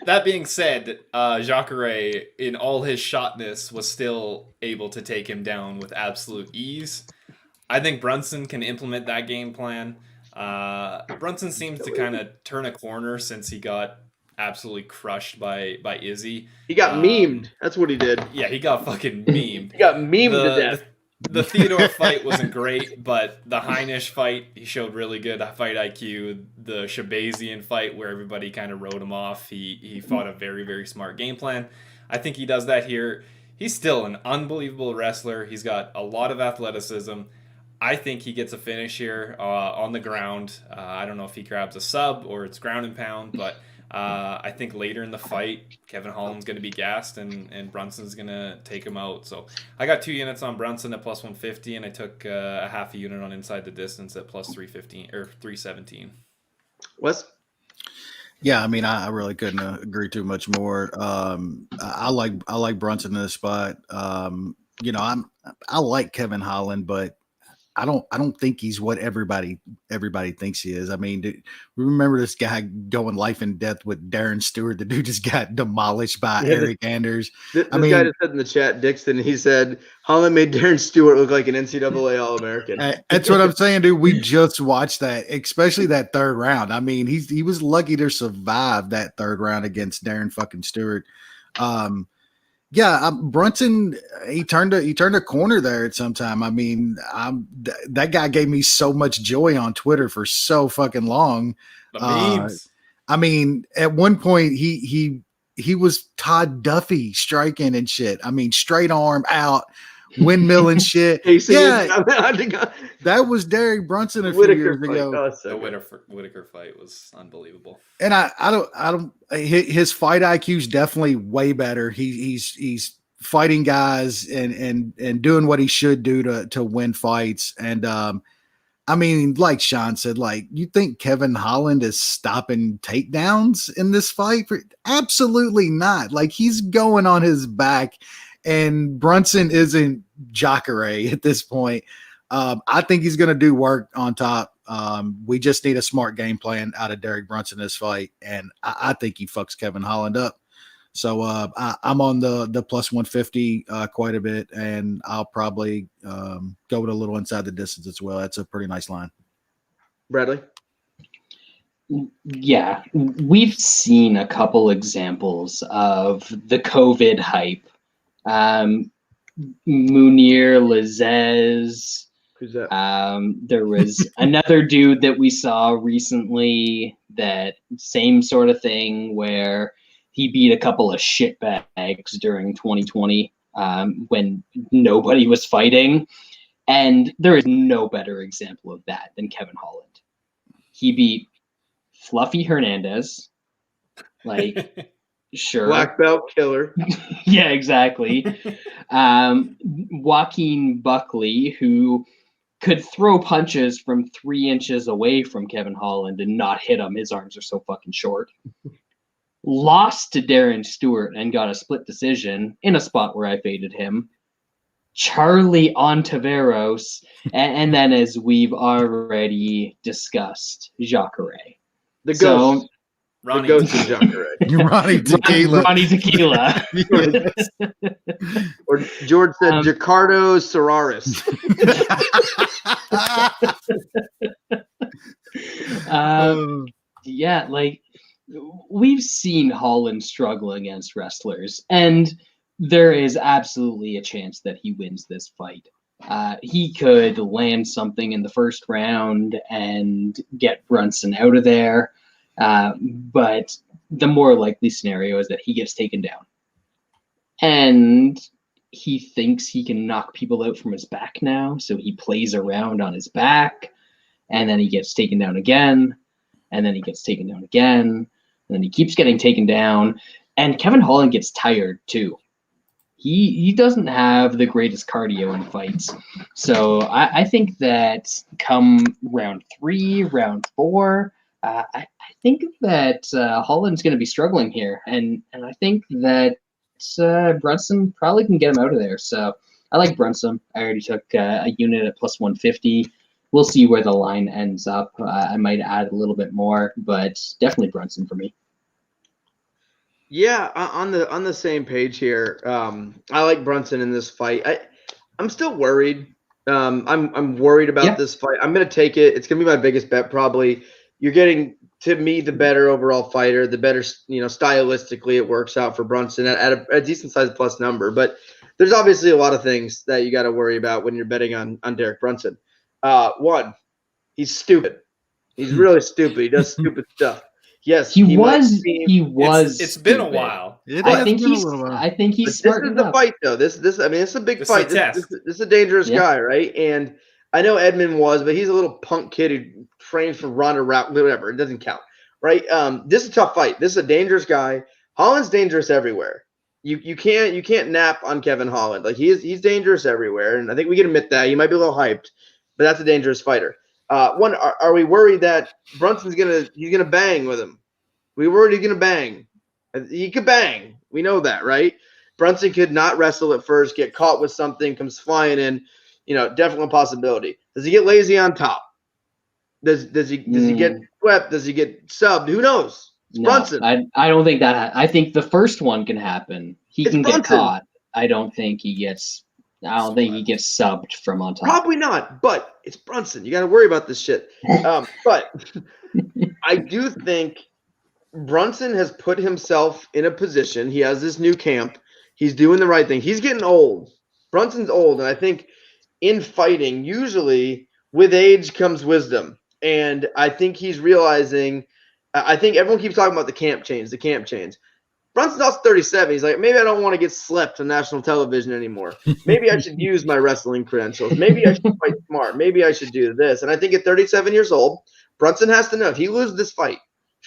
That being said, Jacare, in all his shotness, was still able to take him down with absolute ease. I think Brunson can implement that game plan. Brunson seems to kind of turn a corner since he got absolutely crushed by Izzy. He got memed. That's what he did. Yeah, he got fucking memed. He got memed to death. The Theodore fight wasn't great, but the Heinisch fight, he showed really good fight IQ. The Shabazian fight, where everybody kind of wrote him off, he fought a very, very smart game plan. I think he does that here. He's still an unbelievable wrestler. He's got a lot of athleticism. I think he gets a finish here on the ground. I don't know if he grabs a sub or it's ground and pound, but I think later in the fight, Kevin Holland's going to be gassed and Brunson's going to take him out. So I got 2 units on Brunson at plus 150, and I took a half a unit on inside the distance at plus 315 or 317. Wes? Yeah, I mean, I really couldn't agree too much more. I like Brunson in this spot. I like Kevin Holland, but I don't think he's what everybody thinks he is. I mean, remember this guy going life and death with Darren Stewart? The dude just got demolished by Eric Anders. This guy just said in the chat, Dixon, he said Holland made Darren Stewart look like an NCAA All-American. That's what I'm saying, dude. We just watched that, especially that third round. I mean, he was lucky to survive that third round against Darren fucking Stewart. Brunson, he turned a corner there at some time. I mean, that guy gave me so much joy on Twitter for so fucking long. The memes. I mean, at one point he was Todd Duffy striking and shit. I mean, straight arm out, windmill and shit. That was Derek Brunson a few years ago. The Whitaker fight was unbelievable. And I don't. His fight IQ is definitely way better. He's fighting guys and doing what he should do to win fights. And I mean, like Sean said, like, you think Kevin Holland is stopping takedowns in this fight? Absolutely not. Like, he's going on his back. And Brunson isn't Jacare at this point. I think he's going to do work on top. We just need a smart game plan out of Derek Brunson in this fight, and I think he fucks Kevin Holland up. So I'm on the plus 150 quite a bit, and I'll probably go with a little inside the distance as well. That's a pretty nice line. Bradley? Yeah, we've seen a couple examples of the COVID hype. Munir Lazez. Who's that? There was another dude that we saw recently, that same sort of thing, where he beat a couple of shitbags during 2020 when nobody was fighting. And there is no better example of that than Kevin Holland. He beat Fluffy Hernandez, like, sure. Black belt killer. Yeah, exactly. Joaquin Buckley, who could throw punches from 3 inches away from Kevin Holland and not hit him. His arms are so fucking short. Lost to Darren Stewart and got a split decision in a spot where I faded him. Charlie Ontiveros, and then, as we've already discussed, Jacare. The ghost. Ronnie The ghost of Jacare. Ronnie Tequila. Ronnie Tequila. Or George said Jacardo Seraris. Yeah, like we've seen Holland struggle against wrestlers, and there is absolutely a chance that he wins this fight. He could land something in the first round and get Brunson out of there, but the more likely scenario is that he gets taken down. And he thinks he can knock people out from his back now, so he plays around on his back, and then he gets taken down again, and then he gets taken down again, and then he keeps getting taken down, and Kevin Holland gets tired too. He doesn't have the greatest cardio in fights, so I think that come round 3, round 4, I think that Holland's going to be struggling here, and I think that Brunson probably can get him out of there. So I like Brunson. I already took a unit at plus 150. We'll see where the line ends up. I might add a little bit more, but definitely Brunson for me. Yeah, on the same page here. I like Brunson in this fight. I'm still worried. I'm worried about this fight. I'm gonna take it. It's gonna be my biggest bet probably. You're getting, to me, the better overall fighter, the better, stylistically it works out for Brunson at a decent sized plus number. But there's obviously a lot of things that you got to worry about when you're betting on Derek Brunson. One, he's stupid. He's really stupid. He does stupid stuff. Yes, he was. It's been a while. I think he's smartened up. This is the up. fight, though. This it's a big fight. This is a dangerous guy, right? And I know Edmund was, but he's a little punk kid who trains for Ronda Rousey, whatever. It doesn't count, right? This is a tough fight. This is a dangerous guy. Holland's dangerous everywhere. You can't nap on Kevin Holland. Like he's dangerous everywhere, and I think we can admit that. He might be a little hyped, but that's a dangerous fighter. One, are we worried that Brunson's gonna bang with him? We worried he's gonna bang. He could bang. We know that, right? Brunson could not wrestle at first, get caught with something, comes flying in. Definitely a possibility. Does he get lazy on top? Does he get swept? Does he get subbed? Who knows? It's Brunson. I don't think that. I think the first one can happen. He can get caught. I don't think he gets subbed from on top. Probably not, but it's Brunson. You got to worry about this shit. But I do think Brunson has put himself in a position. He has this new camp. He's doing the right thing. He's getting old. Brunson's old, and I think in fighting, usually with age comes wisdom. And I think he's realizing – I think everyone keeps talking about the camp change. Brunson's also 37. He's like, maybe I don't want to get slept on national television anymore. Maybe I should use my wrestling credentials. Maybe I should fight smart. Maybe I should do this. And I think at 37 years old, Brunson has to know if he loses this fight,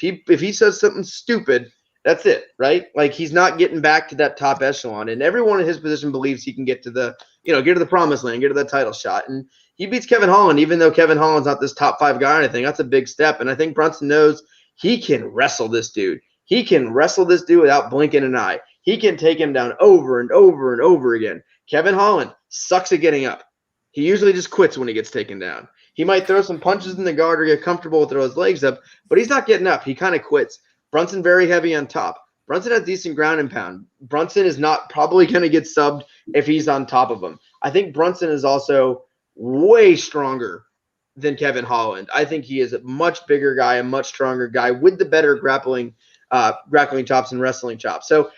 if he says something stupid, that's it, right? Like he's not getting back to that top echelon. And everyone in his position believes he can get to the promised land, get to the title shot. And he beats Kevin Holland, even though Kevin Holland's not this top 5 guy or anything. That's a big step. And I think Brunson knows he can wrestle this dude. He can wrestle this dude without blinking an eye. He can take him down over and over and over again. Kevin Holland sucks at getting up. He usually just quits when he gets taken down. He might throw some punches in the guard or get comfortable with throw his legs up, but he's not getting up. He kind of quits. Brunson very heavy on top. Brunson has decent ground and pound. Brunson is not probably going to get subbed if he's on top of him. I think Brunson is also way stronger than Kevin Holland. I think he is a much bigger guy, a much stronger guy with the better grappling chops and wrestling chops. So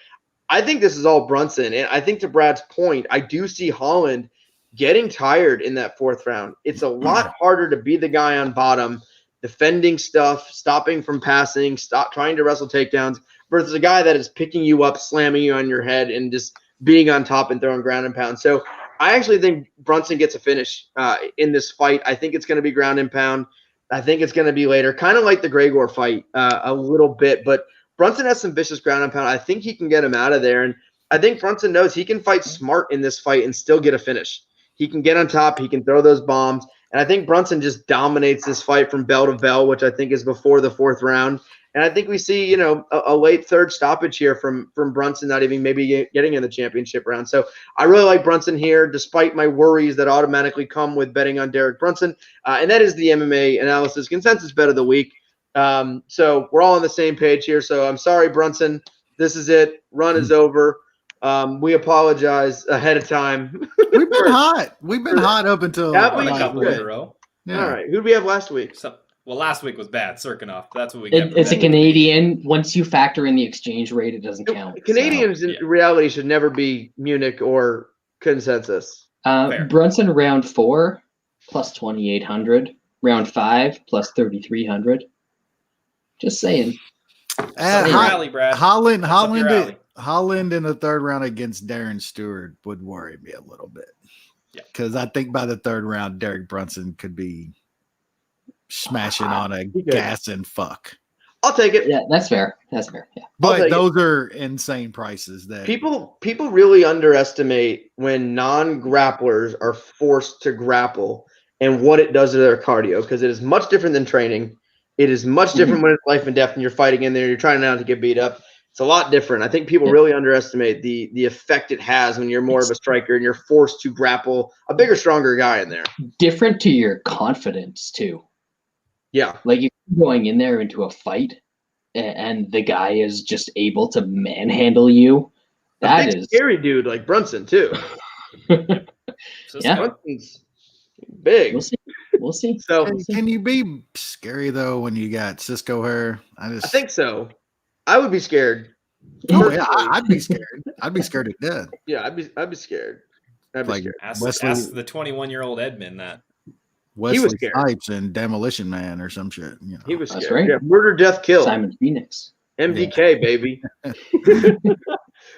I think this is all Brunson. And I think to Brad's point, I do see Holland getting tired in that 4th round. It's a lot harder to be the guy on bottom, defending stuff, stopping from passing, stop trying to wrestle takedowns, versus a guy that is picking you up, slamming you on your head, and just being on top and throwing ground and pound. So I actually think Brunson gets a finish in this fight. I think it's going to be ground and pound. I think it's going to be later, kind of like the Gregor fight a little bit, but Brunson has some vicious ground and pound. I think he can get him out of there, and I think Brunson knows he can fight smart in this fight and still get a finish. He can get on top. He can throw those bombs, and I think Brunson just dominates this fight from bell to bell, which I think is before the 4th round. And I think we see, a late 3rd stoppage here from Brunson, not even maybe getting in the championship round. So I really like Brunson here, despite my worries that automatically come with betting on Derek Brunson. And that is the MMA Analysis consensus bet of the week. So we're all on the same page here. So I'm sorry, Brunson. This is it. Run is over. We apologize ahead of time. We've been hot. We've been hot up until Have we? A last couple week. in a row. Yeah. All right. Who did we have last week? Well, last week was bad. Cirkunov. That's what we get. It's a Canadian. Once you factor in the exchange rate, it doesn't count. Canadians in reality should never be Munich or consensus. Brunson round 4 plus 2,800. Round 5 plus 3,300. Just saying. Rally, Brad. Holland in the third round against Darren Stewart would worry me a little bit. Yeah. Because I think by the third round, Derek Brunson could be smashing on a gas and fuck. I'll take it. Yeah, that's fair. Yeah. But those are insane prices that people really underestimate when non-grapplers are forced to grapple and what it does to their cardio, because it is much different than training. It is much different when it's life and death and you're fighting in there, you're trying not to get beat up. It's a lot different. I think people really underestimate the effect it has when you're more of a striker and you're forced to grapple a bigger, stronger guy in there. Different to your confidence too. Yeah. Like if you're going in there into a fight and the guy is just able to manhandle you, that is scary dude like Brunson too. Yeah. Brunson's big. We'll see. So can you be scary though when you got Cisco hair? I think so. I would be scared. Oh yeah, I'd be scared. I'd be scared to death. Yeah, I'd be scared. Like ask the 21-year-old Edmund that. Wesley Snipes and Demolition Man or some shit. You know. He was scared. That's right. Yeah, murder, death, kill. Simon Phoenix. MDK, baby.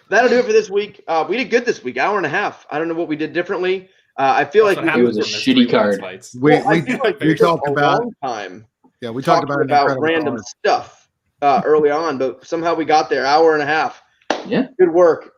That'll do it for this week. We did good this week. Hour and a half. I don't know what we did differently. I feel like it was a shitty card. We talked about long time. Yeah, we talked about random stuff early on, but somehow we got there. Hour and a half. Yeah. Good work.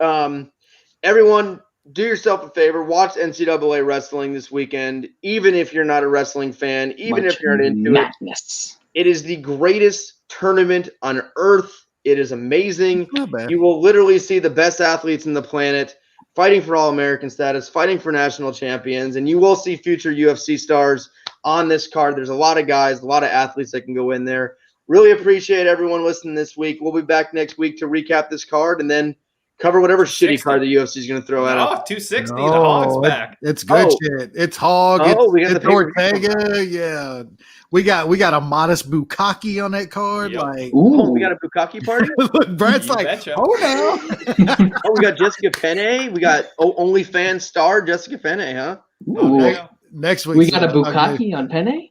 Everyone, do yourself a favor. Watch NCAA wrestling this weekend, even if you're not a wrestling fan, even if you're not into it. It is the greatest tournament on earth. It is amazing. You will literally see the best athletes in the planet fighting for All-American status, fighting for national champions, and you will see future UFC stars on this card. There's a lot of guys, a lot of athletes that can go in there. Really appreciate everyone listening this week. We'll be back next week to recap this card and then cover whatever shitty card the UFC is going to throw at us. 260. The Hog's back. It's good shit. It's Hog. We got it's Ortega. Yeah. We got a modest Bukkake on that card. Yep. Like, we got a Bukkake party. Brad's You like, betcha. now. We got Jessica Penne. We got OnlyFans star Jessica Penne, huh? Next week we got a Bukkake on Penne.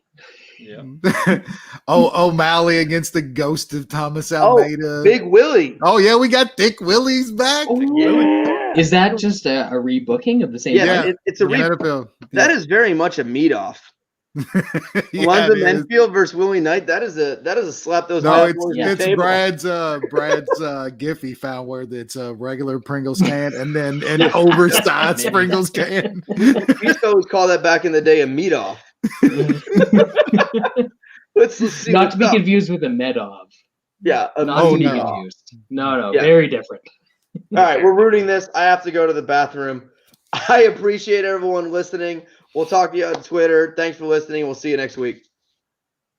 Yeah. O'Malley against the ghost of Thomas Almeida. Big Willie. Oh yeah, we got Thick Willie's back. Is that just a rebooking of the same? Yeah, it's a rebook. That is very much a meet off. London Enfield versus Willie Knight. That is a slap those. No, it's Brad's GIF he found where it's a regular Pringles can and then an oversized Pringles can. We used to always call that back in the day a meet off. Let's see. Not to be confused with a Medov. Yeah. Not to be confused. No, very different. All right, we're rooting this. I have to go to the bathroom. I appreciate everyone listening. We'll talk to you on Twitter. Thanks for listening. We'll see you next week.